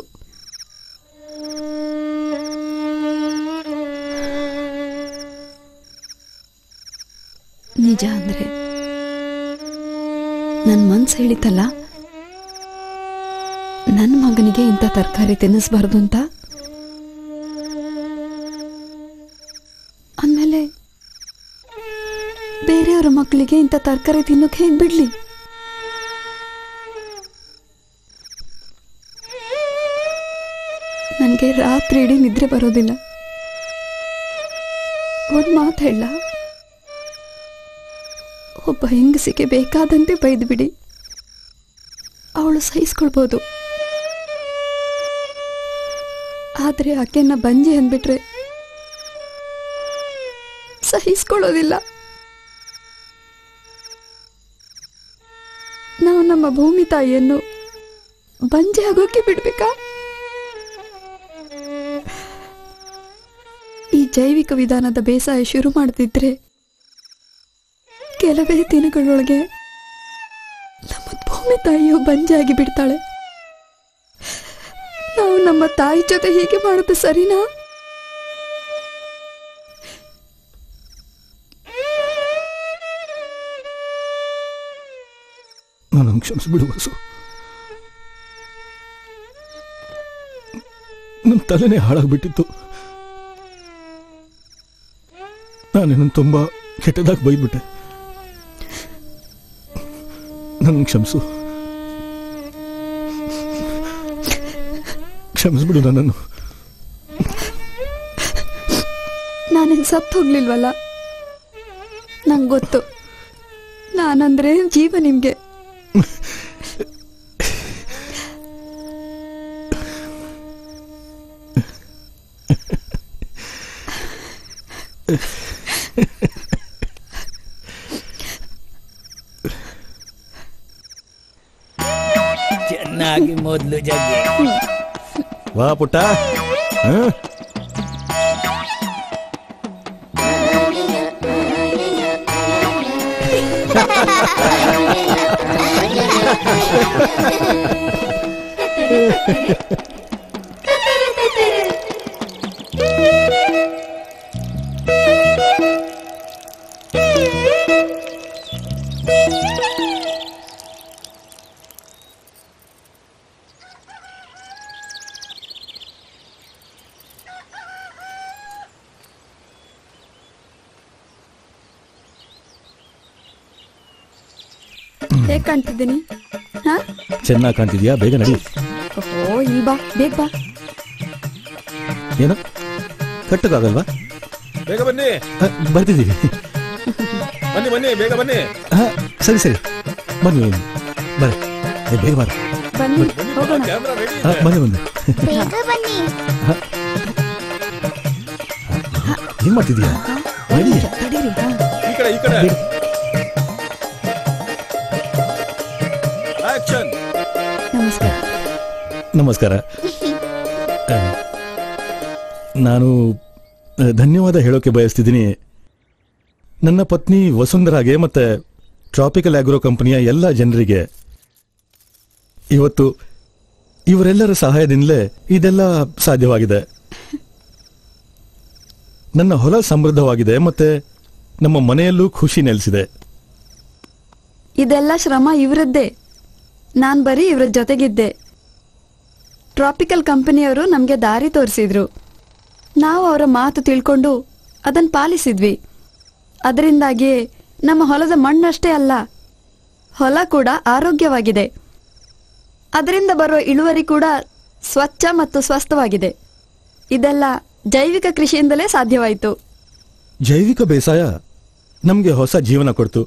Speaker 7: ನಿಜ ಅಂದ್ರೆ ನನ್ ಮನ್ಸು ಹೇಳಿತಲ್ಲ, ನನ್ನ ಮಗನಿಗೆ ಇಂಥ ತರಕಾರಿ ತಿನ್ನಿಸ್ಬಾರ್ದು ಅಂತ. ಅಂದಮೇಲೆ ಬೇರೆಯವರ ಮಕ್ಕಳಿಗೆ ಇಂಥ ತರಕಾರಿ ತಿನ್ನೋಕೆ ಹೇಗೆ ಬಿಡ್ಲಿ? ನನಗೆ ರಾತ್ರಿ ಇಡೀ ನಿದ್ರೆ ಬರೋದಿಲ್ಲ. ಒಂದು ಮಾತು ಹೇಳ, ಒಬ್ಬ ಹೆಂಗಸಿಗೆ ಬೇಕಾದಂತೆ ಬೈದು ಬಿಡಿ, ಅವಳು ಸಹಿಸ್ಕೊಳ್ಬೋದು. ಆದರೆ ಆಕೆನ ಬಂಜಿ ಅಂದ್ಬಿಟ್ರೆ ಸಹಿಸ್ಕೊಳ್ಳೋದಿಲ್ಲ. ನಾವು ನಮ್ಮ ಭೂಮಿ ತಾಯಿಯನ್ನು ಬಂಜೆ ಆಗೋಕೆ ಬಿಡ್ಬೇಕಾ? ಈ ಜೈವಿಕ ವಿಧಾನದ ಬೇಸಾಯ ಶುರು ಮಾಡ್ತಿದ್ರೆ ಕೆಲವೇ ದಿನಗಳೊಳಗೆ ನಮ್ಮ ಭೂಮಿ ತಾಯಿಯು ಬಂಜಾಗಿ ಬಿಡ್ತಾಳೆ. ನಾವು ನಮ್ಮ ತಾಯಿ ಜೊತೆ ಹೀಗೆ ಮಾಡೋದು ಸರಿನಾ?
Speaker 4: ನಾನು ಕ್ಷಮಿಸ್ಬಿಡು ಬಸು. ನನ್ನ ತಲೆನೇ ಹಾಳಾಗ್ಬಿಟ್ಟಿತ್ತು. ನಾನೇನು ತುಂಬಾ ಕೆಟ್ಟದಾಗಿ ಬೈದ್ಬಿಟ್ಟೆ. ನನ್ನ ಕ್ಷಮಿಸು. ಕ್ಷಮಿಸ್ಬಿಡು ನನ್ನನ್ನು.
Speaker 7: ನಾನೇನು ಸತ್ತು ಹೋಗ್ಲಿಲ್ವಲ್ಲ. ನಂಗೆ ಗೊತ್ತು, ನಾನಂದ್ರೆ ಜೀವ ನಿಮ್ಗೆ.
Speaker 1: ಚೆನ್ನಾಗಿ ಮೊದಲು ಜಗ್ಗೆ
Speaker 4: ವಾ ಪುಟ್ಟ.
Speaker 7: ಹೇಗ್ ಕಾಣ್ತಿದ್ದೀನಿ? ಹಾ,
Speaker 4: ಚೆನ್ನಾಗಿ ಕಾಣ್ತಿದ್ಯಾ? ಬೇಗ ನಡಿ.
Speaker 7: ಓ ಇಲ್ಲಿ ಬಾ, ಬೇಗ ಬಾ.
Speaker 4: ಏನು ಕಟ್ಟಕ್ಕಾಗಲ್ವಾ?
Speaker 11: ಬೇಗ ಬನ್ನಿ.
Speaker 4: ಬರ್ತಿದ್ದೀವಿ.
Speaker 11: ಬನ್ನಿ ಬನ್ನಿ, ಬೇಗ ಬನ್ನಿ.
Speaker 4: ಸರಿ ಸರಿ, ಬನ್ನಿ ಬರ್ರಿ, ಬೇಗ ಬರ್ರಿ.
Speaker 7: ಬನ್ನಿ ಹೋಗೋಣ.
Speaker 4: ಬನ್ನಿ ಬನ್ನಿ.
Speaker 5: ಬೇಗ ಬನ್ನಿ.
Speaker 4: ಏನ್ ಮಾಡ್ತಿದ್ಯಾ?
Speaker 11: ಈ ಕಡೆ ಈ ಕಡೆ. ಆಕ್ಷನ್.
Speaker 7: ನಮಸ್ಕಾರ.
Speaker 4: ನಮಸ್ಕಾರ. ನಾನು ಧನ್ಯವಾದ ಹೇಳೋಕೆ ಬಯಸ್ತಿದ್ದೀನಿ ನನ್ನ ಪತ್ನಿ ವಸುಂಧರಾಗೆ ಮತ್ತೆ ಟ್ರಾಪಿಕಲ್ ಆಗ್ರೋ ಕಂಪನಿಯ ಎಲ್ಲ ಜನರಿಗೆ. ಇವತ್ತು ಇವರೆಲ್ಲರ ಸಹಾಯದಿಂದಲೇ ಇದೆಲ್ಲ ಸಾಧ್ಯವಾಗಿದೆ. ನನ್ನ ಹೊಲ ಸಮೃದ್ಧವಾಗಿದೆ ಮತ್ತೆ ನಮ್ಮ ಮನೆಯಲ್ಲೂ ಖುಷಿ ನೆಲೆಸಿದೆ.
Speaker 7: ಇದೆಲ್ಲ ಶ್ರಮ ಇವರದ್ದೇ. ನಾನ್ ಬರೀ ಇವ್ರ ಜೊತೆಗಿದ್ದೆ. ಟ್ರಾಪಿಕಲ್ ಕಂಪನಿಯವರು ನಮ್ಗೆ ದಾರಿ ತೋರಿಸಿದ್ರು. ನಾವು ಅವರ ಮಾತು ತಿಳ್ಕೊಂಡು ಅದನ್ನ ಪಾಲಿಸಿದ್ವಿ. ಅದರಿಂದಾಗಿಯೇ ನಮ್ಮ ಹೊಲದ ಮಣ್ಣಷ್ಟೇ ಅಲ್ಲ, ಹೊಲ ಕೂಡ ಆರೋಗ್ಯವಾಗಿದೆ. ಅದರಿಂದ ಬರೋ ಇಳುವರಿ ಕೂಡ ಸ್ವಚ್ಛ ಮತ್ತು ಸ್ವಸ್ಥವಾಗಿದೆ. ಇದೆಲ್ಲ ಜೈವಿಕ ಕೃಷಿಯಿಂದಲೇ ಸಾಧ್ಯವಾಯಿತು.
Speaker 4: ಜೈವಿಕ ಬೇಸಾಯ ನಮಗೆ ಹೊಸ ಜೀವನ ಕೊಡ್ತು.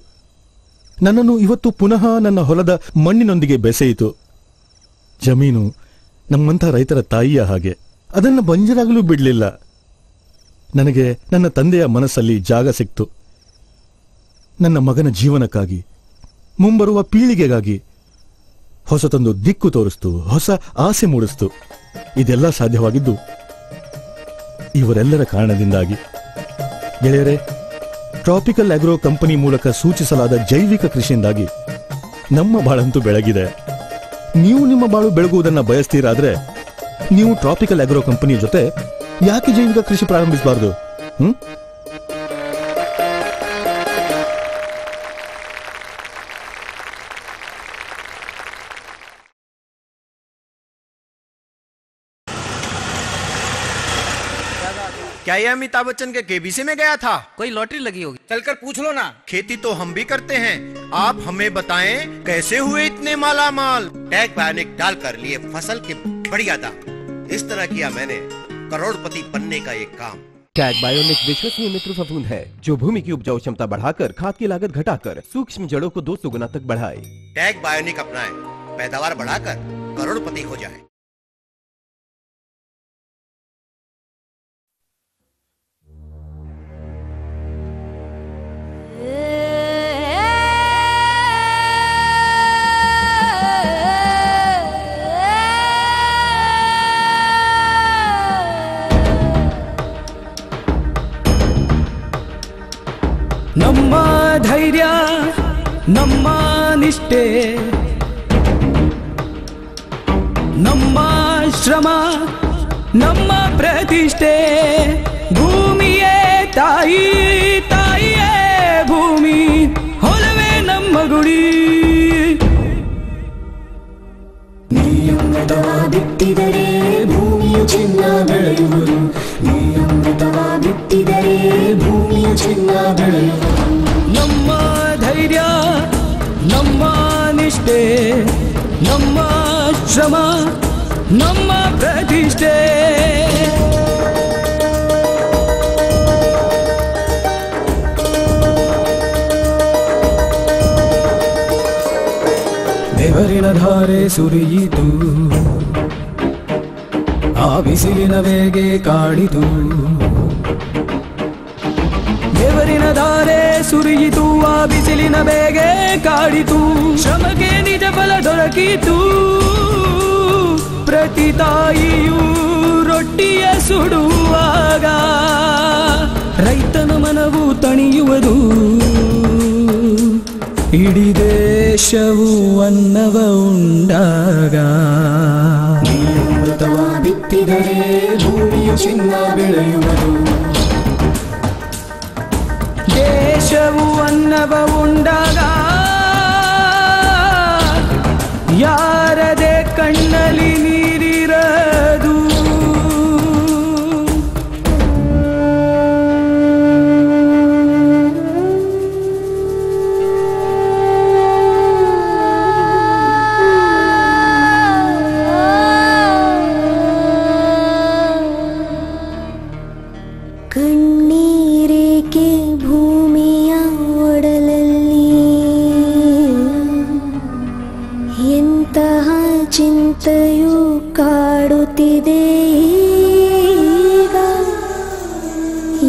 Speaker 4: ನನ್ನನ್ನು ಇವತ್ತು ಪುನಃ ನನ್ನ ಹೊಲದ ಮಣ್ಣಿನೊಂದಿಗೆ ಬೆಸೆಯಿತು. ಜಮೀನು ನಮ್ಮಂಥ ರೈತರ ತಾಯಿಯ ಹಾಗೆ, ಅದನ್ನು ಬಂಜರಾಗಲೂ ಬಿಡಲಿಲ್ಲ. ನನಗೆ ನನ್ನ ತಂದೆಯ ಮನಸ್ಸಲ್ಲಿ ಜಾಗ ಸಿಕ್ತು. ನನ್ನ ಮಗನ ಜೀವನಕ್ಕಾಗಿ, ಮುಂಬರುವ ಪೀಳಿಗೆಗಾಗಿ ಹೊಸತೊಂದು ದಿಕ್ಕು ತೋರಿಸ್ತು, ಹೊಸ ಆಸೆ ಮೂಡಿಸ್ತು. ಇದೆಲ್ಲ ಸಾಧ್ಯವಾಗಿದ್ದು ಇವರೆಲ್ಲರ ಕಾರಣದಿಂದಾಗಿ. ಗೆಳೆಯರೇ, ಟ್ರಾಪಿಕಲ್ ಆಗ್ರೋ ಕಂಪನಿ ಮೂಲಕ ಸೂಚಿಸಲಾದ ಜೈವಿಕ ಕೃಷಿಯಿಂದಾಗಿ ನಮ್ಮ ಬಾಳಂತೂ ಬೆಳಗಿದೆ. ನೀವು ನಿಮ್ಮ ಬಾಳು ಬೆಳಗುವುದನ್ನು ಬಯಸ್ತೀರಾದ್ರೆ ನೀವು ಟ್ರಾಪಿಕಲ್ ಆಗ್ರೋ ಕಂಪನಿಯ ಜೊತೆ ಯಾಕೆ ಜೈವಿಕ ಕೃಷಿ ಪ್ರಾರಂಭಿಸಬಾರದು?
Speaker 12: क्या ये अमिताभ बच्चन के केबीसी में गया था?
Speaker 1: कोई लॉटरी लगी होगी, चलकर पूछ लो ना।
Speaker 12: खेती तो हम भी करते हैं, आप हमें बताएं कैसे हुए इतने माला माल?
Speaker 13: टैग बायोनिक डालकर लिए फसल के बढ़िया दाम। इस तरह किया मैंने करोड़पति बनने का एक काम।
Speaker 14: टैग बायोनिक विश्वसनीय मित्र फफूंद है जो भूमि की उपजाऊ क्षमता बढ़ाकर खाद की लागत घटाकर सूक्ष्म जड़ों को 200 गुना तक बढ़ाए।
Speaker 13: टैग बायोनिक अपनाएं, पैदावार बढ़ाकर करोड़पति हो जाए।
Speaker 1: ನಮ್ಮ ಧೈರ್ಯ, ನಮ್ಮ ನಿಷ್ಠೆ, ನಮ್ಮ ಶ್ರಮ, ನಮ್ಮ ಪ್ರತಿಷ್ಠೆ. ಭೂಮಿಯೇ ತಾಯಿ, ತಾಯಿಯೇ ಭೂಮಿ, ಹೊಲವೇ ನಮ್ಮ ಗುಡಿ.
Speaker 2: ನೀಯಮೃತವ ಬಿತ್ತಿದರೆ ಭೂಮಿಯು ಚಿನ್ನ ಬೆಳೆಯುವುದು. ನೀಯಮೃತವ ಬಿತ್ತಿದರೆ ಭೂಮಿಯು ಚಿನ್ನ ಬೆಳೆಯುವುದು.
Speaker 1: ನಮ್ಮ ಧೈರ್ಯ, ನಮ್ಮ ನಿಷ್ಠೆ, ನಮ್ಮ ಶ್ರಮ, ನಮ್ಮ ಪ್ರತಿಷ್ಠೆ. ಬೆವರಿನ ಧಾರೆ ಸುರಿಯಿತು, ಆ ಬಿಸಿಲಿನ ಬೇಗೆ ಕಾಡಿತು. ಬೆವರಿನ ಧಾರೆ ಸುರಿಯಿತು, ಆ ಬಿಸಿಲಿನ ಬೇಗೆ ಕಾಡಿತು. ಶ್ರಮಕ್ಕೆ ನಿಜ ಫಲ ದೊರಕಿತು. ಪ್ರತಿ ತಾಯಿಯೂ ರೊಟ್ಟಿಯ ಸುಡುವಾಗ ರೈತನ ಮನವು ತಣಿಯುವುದು. ಇಡೀ ದೇಶವು ಅನ್ನವ ಉಂಡಾಗ.
Speaker 2: ನೀಯಮೃತವ ಬಿತ್ತಿದರೆ ಭೂಮಿಯು ಚಿನ್ನ ಬೆಳೆಯುವುದು.
Speaker 1: ದೇಶವು ಅನ್ನವ ಉಂಡಾಗ ಯಾರದೇ ಕಣ್ಣಲ್ಲಿ ನೀರಿರದು.
Speaker 10: ಚಿಂತೆಯು ಕಾಡುತ್ತಿದೆ ಈಗ.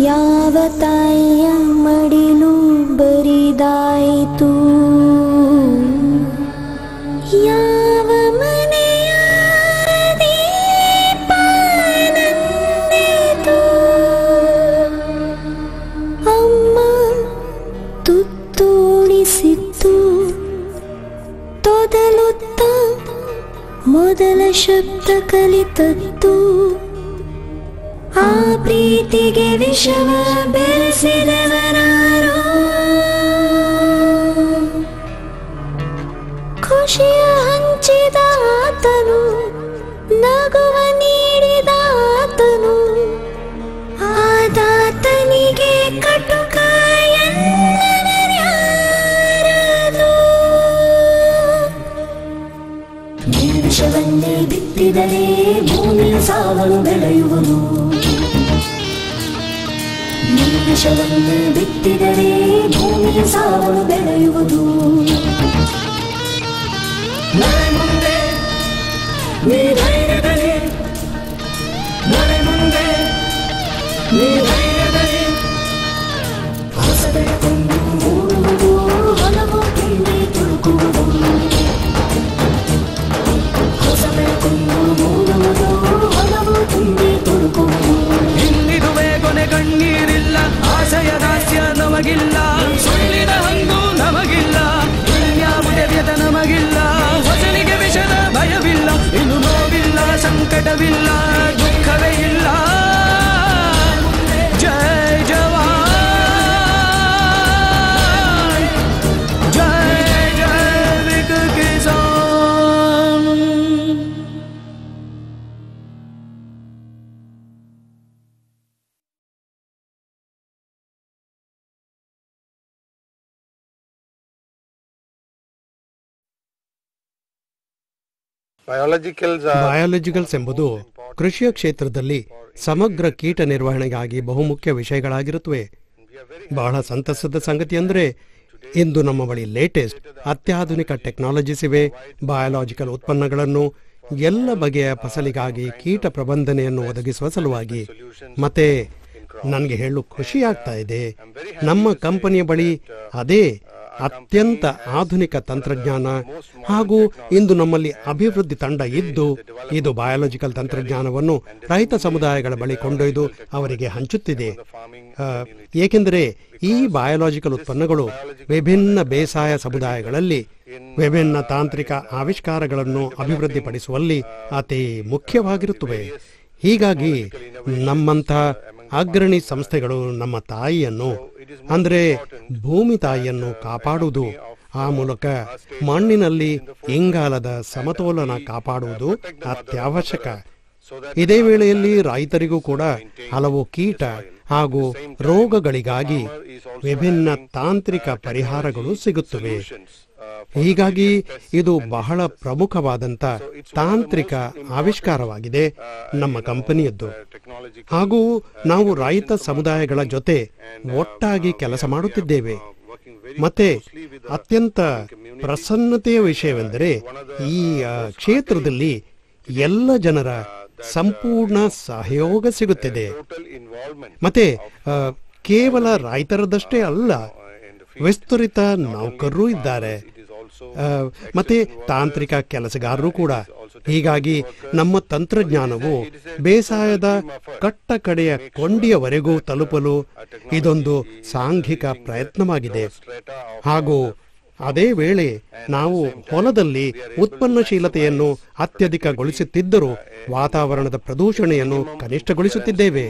Speaker 10: ಯಾವ ತಾಯಿಯ ಮಡಿಲು ಬರಿದಾಯಿತು, ಯಾವ ಮನೆಯ ದೀಪ ನಂದಿತು. ಅಮ್ಮ ತುತ್ತೂಡಿಸಿತ್ತು ತೊದಲುತ್ತ ಮೊದಲ ಶಬ್ದ ಕಲಿತದ್ದು. ಆ ಪ್ರೀತಿಗೆ ವಿಷವ ಬೆರೆಸಿದವನಾರು, ಖುಷಿಯ ಹಂಚಿದ ಆತನು, ನಗುವ ನೀಡಿದ ಆತನು, ಆದಾತನಿಗೆ ಕಟುಕ ಎನ್ನವರ್ಯಾರದು.
Speaker 2: ಈ ವಿಷವನ್ನೇ ಬಿತ್ತಿದರೆ ಭೂಮಿಯ ಸಾವನು ಬೆಳೆಯುವುದು. ಈ ವಿಷವನ್ನೇ ಬಿತ್ತಿದರೆ ಭೂಮಿಯ ಸಾವನು ಬೆಳೆಯುವುದು. ನಡೆ ಮುಂದೆ ನೀ ಧೈರ್ಯದಲ್ಲಿ, ನಡೆ ಮುಂದೆ ನೀ ಧೈರ್ಯದಲ್ಲಿ. ಹೊಸದೆ ಕೊಂಡು ಮೂಡುವುದು, ಹಲವು ತಿಂಡಿ ತುಳುಕುವುದು. ಹೊಸದೆ ಕೊಂಡು ಮೂಡುವುದು, ಹಲವು ತಿಂಡಿ ತುಳುಕುವುದು.
Speaker 1: ಇನ್ನಿದುವೆ ಕೊನೆ ಕಣ್ಣೀರಿಲ್ಲ, ಆಶಯ ದಾಸ್ಯ ನಮಗಿಲ್ಲ, ಸುಳ್ಳಿನ ಹಂಗು ನಮಗಿಲ್ಲ, ಇನ್ಯಾವುದೇ ವ್ಯತ ನಮಗಿಲ್ಲ. ಹೊಸಲಿಗೆ ವಿಷದ ಭಯವಿಲ್ಲ, ಇನ್ನು ನೋವಿಲ್ಲ, ಸಂಕಟವಿಲ್ಲ, ದುಃಖವೇ ಇಲ್ಲ. ಜೈ ಜವಾನ್, ಜೈ ಜೈ ವಿಕ್ ಕಿಸಾನ್.
Speaker 6: ಬಯಾಲಜಿಕಲ್ಸ್ ಎಂಬುದು ಕೃಷಿಯ ಕ್ಷೇತ್ರದಲ್ಲಿ ಸಮಗ್ರ ಕೀಟ ನಿರ್ವಹಣೆಗಾಗಿ ಬಹುಮುಖ್ಯ ವಿಷಯಗಳಾಗಿರುತ್ತವೆ. ಬಹಳ ಸಂತಸದ ಸಂಗತಿ ಅಂದರೆ ಇಂದು ನಮ್ಮ ಬಳಿ ಲೇಟೆಸ್ಟ್ ಅತ್ಯಾಧುನಿಕ ಟೆಕ್ನಾಲಜೀಸ್ ಇವೆ. ಬಯಾಲಜಿಕಲ್ ಉತ್ಪನ್ನಗಳನ್ನು ಎಲ್ಲ ಬಗೆಯ ಫಸಲಿಗಾಗಿ ಕೀಟ ಪ್ರಬಂಧನೆಯನ್ನು ಒದಗಿಸುವ ಸಲುವಾಗಿ. ಮತ್ತೆ ನನಗೆ ಹೇಳಲು ಖುಷಿಯಾಗ್ತಾ ಇದೆ, ನಮ್ಮ ಕಂಪನಿಯ ಬಳಿ ಅದೇ ಅತ್ಯಂತ ಆಧುನಿಕ ತಂತ್ರಜ್ಞಾನ ಹಾಗೂ ಇಂದು ನಮ್ಮಲ್ಲಿ ಅಭಿವೃದ್ಧಿ ತಂಡ ಇದ್ದು ಇದು ಬಯಾಲಜಿಕಲ್ ತಂತ್ರಜ್ಞಾನವನ್ನು ರೈತ ಸಮುದಾಯಗಳ ಬಳಿ ಕೊಂಡೊಯ್ದು ಅವರಿಗೆ ಹಂಚುತ್ತಿದೆ. ಏಕೆಂದರೆ ಈ ಬಯಾಲಜಿಕಲ್ ಉತ್ಪನ್ನಗಳು ವಿಭಿನ್ನ ಬೇಸಾಯ ಸಮುದಾಯಗಳಲ್ಲಿ ವಿಭಿನ್ನ ತಾಂತ್ರಿಕ ಆವಿಷ್ಕಾರಗಳನ್ನು ಅಭಿವೃದ್ಧಿಪಡಿಸುವಲ್ಲಿ ಅತಿ ಮುಖ್ಯವಾಗಿರುತ್ತವೆ. ಹೀಗಾಗಿ ನಮ್ಮಂಥ ಅಗ್ರಣಿ ಸಂಸ್ಥೆಗಳು ನಮ್ಮ ತಾಯಿಯನ್ನು ಅಂದರೆ ಭೂಮಿ ತಾಯಿಯನ್ನು ಕಾಪಾಡುವುದು, ಆ ಮೂಲಕ ಮಣ್ಣಿನಲ್ಲಿ ಇಂಗಾಲದ ಸಮತೋಲನ ಕಾಪಾಡುವುದು ಅತ್ಯವಶ್ಯಕ. ಇದೇ ವೇಳೆಯಲ್ಲಿ ರೈತರಿಗೂ ಕೂಡ ಹಲವು ಕೀಟ ಹಾಗೂ ರೋಗಗಳಿಗಾಗಿ ವಿಭಿನ್ನ ತಾಂತ್ರಿಕ ಪರಿಹಾರಗಳು ಸಿಗುತ್ತವೆ. ಹೀಗಾಗಿ ಇದು ಬಹಳ ಪ್ರಮುಖವಾದಂಥ ತಾಂತ್ರಿಕ ಆವಿಷ್ಕಾರವಾಗಿದೆ ನಮ್ಮ ಕಂಪನಿಯದ್ದು. ಹಾಗೂ ನಾವು ರೈತ ಸಮುದಾಯಗಳ ಜೊತೆ ಒಟ್ಟಾಗಿ ಕೆಲಸ ಮಾಡುತ್ತಿದ್ದೇವೆ. ಮತ್ತೆ ಅತ್ಯಂತ ಪ್ರಸನ್ನತೆಯ ವಿಷಯವೆಂದರೆ ಈ ಕ್ಷೇತ್ರದಲ್ಲಿ ಎಲ್ಲ ಜನರ ಸಂಪೂರ್ಣ ಸಹಯೋಗ ಸಿಗುತ್ತಿದೆ. ಮತ್ತೆ ಕೇವಲ ರೈತರದಷ್ಟೇ ಅಲ್ಲ, ವಿಸ್ತರಿತ ನೌಕರರು ಇದ್ದಾರೆ, ಮತ್ತೆ ತಾಂತ್ರಿಕ ಕೆಲಸಗಾರರು ಕೂಡ. ಹೀಗಾಗಿ ನಮ್ಮ ತಂತ್ರಜ್ಞಾನವು ಬೇಸಾಯದ ಕಟ್ಟ ಕಡೆಯ ಕೊಂಡಿಯವರೆಗೂ ತಲುಪಲು ಇದೊಂದು ಸಾಂಘಿಕ ಪ್ರಯತ್ನವಾಗಿದೆ. ಹಾಗೂ ಅದೇ ವೇಳೆ ನಾವು ಹೊಲದಲ್ಲಿ ಉತ್ಪನ್ನಶೀಲತೆಯನ್ನು ಅತ್ಯಧಿಕಗೊಳಿಸುತ್ತಿದ್ದರೂ ವಾತಾವರಣದ ಪ್ರದೂಷಣೆಯನ್ನು ಕನಿಷ್ಠಗೊಳಿಸುತ್ತಿದ್ದೇವೆ.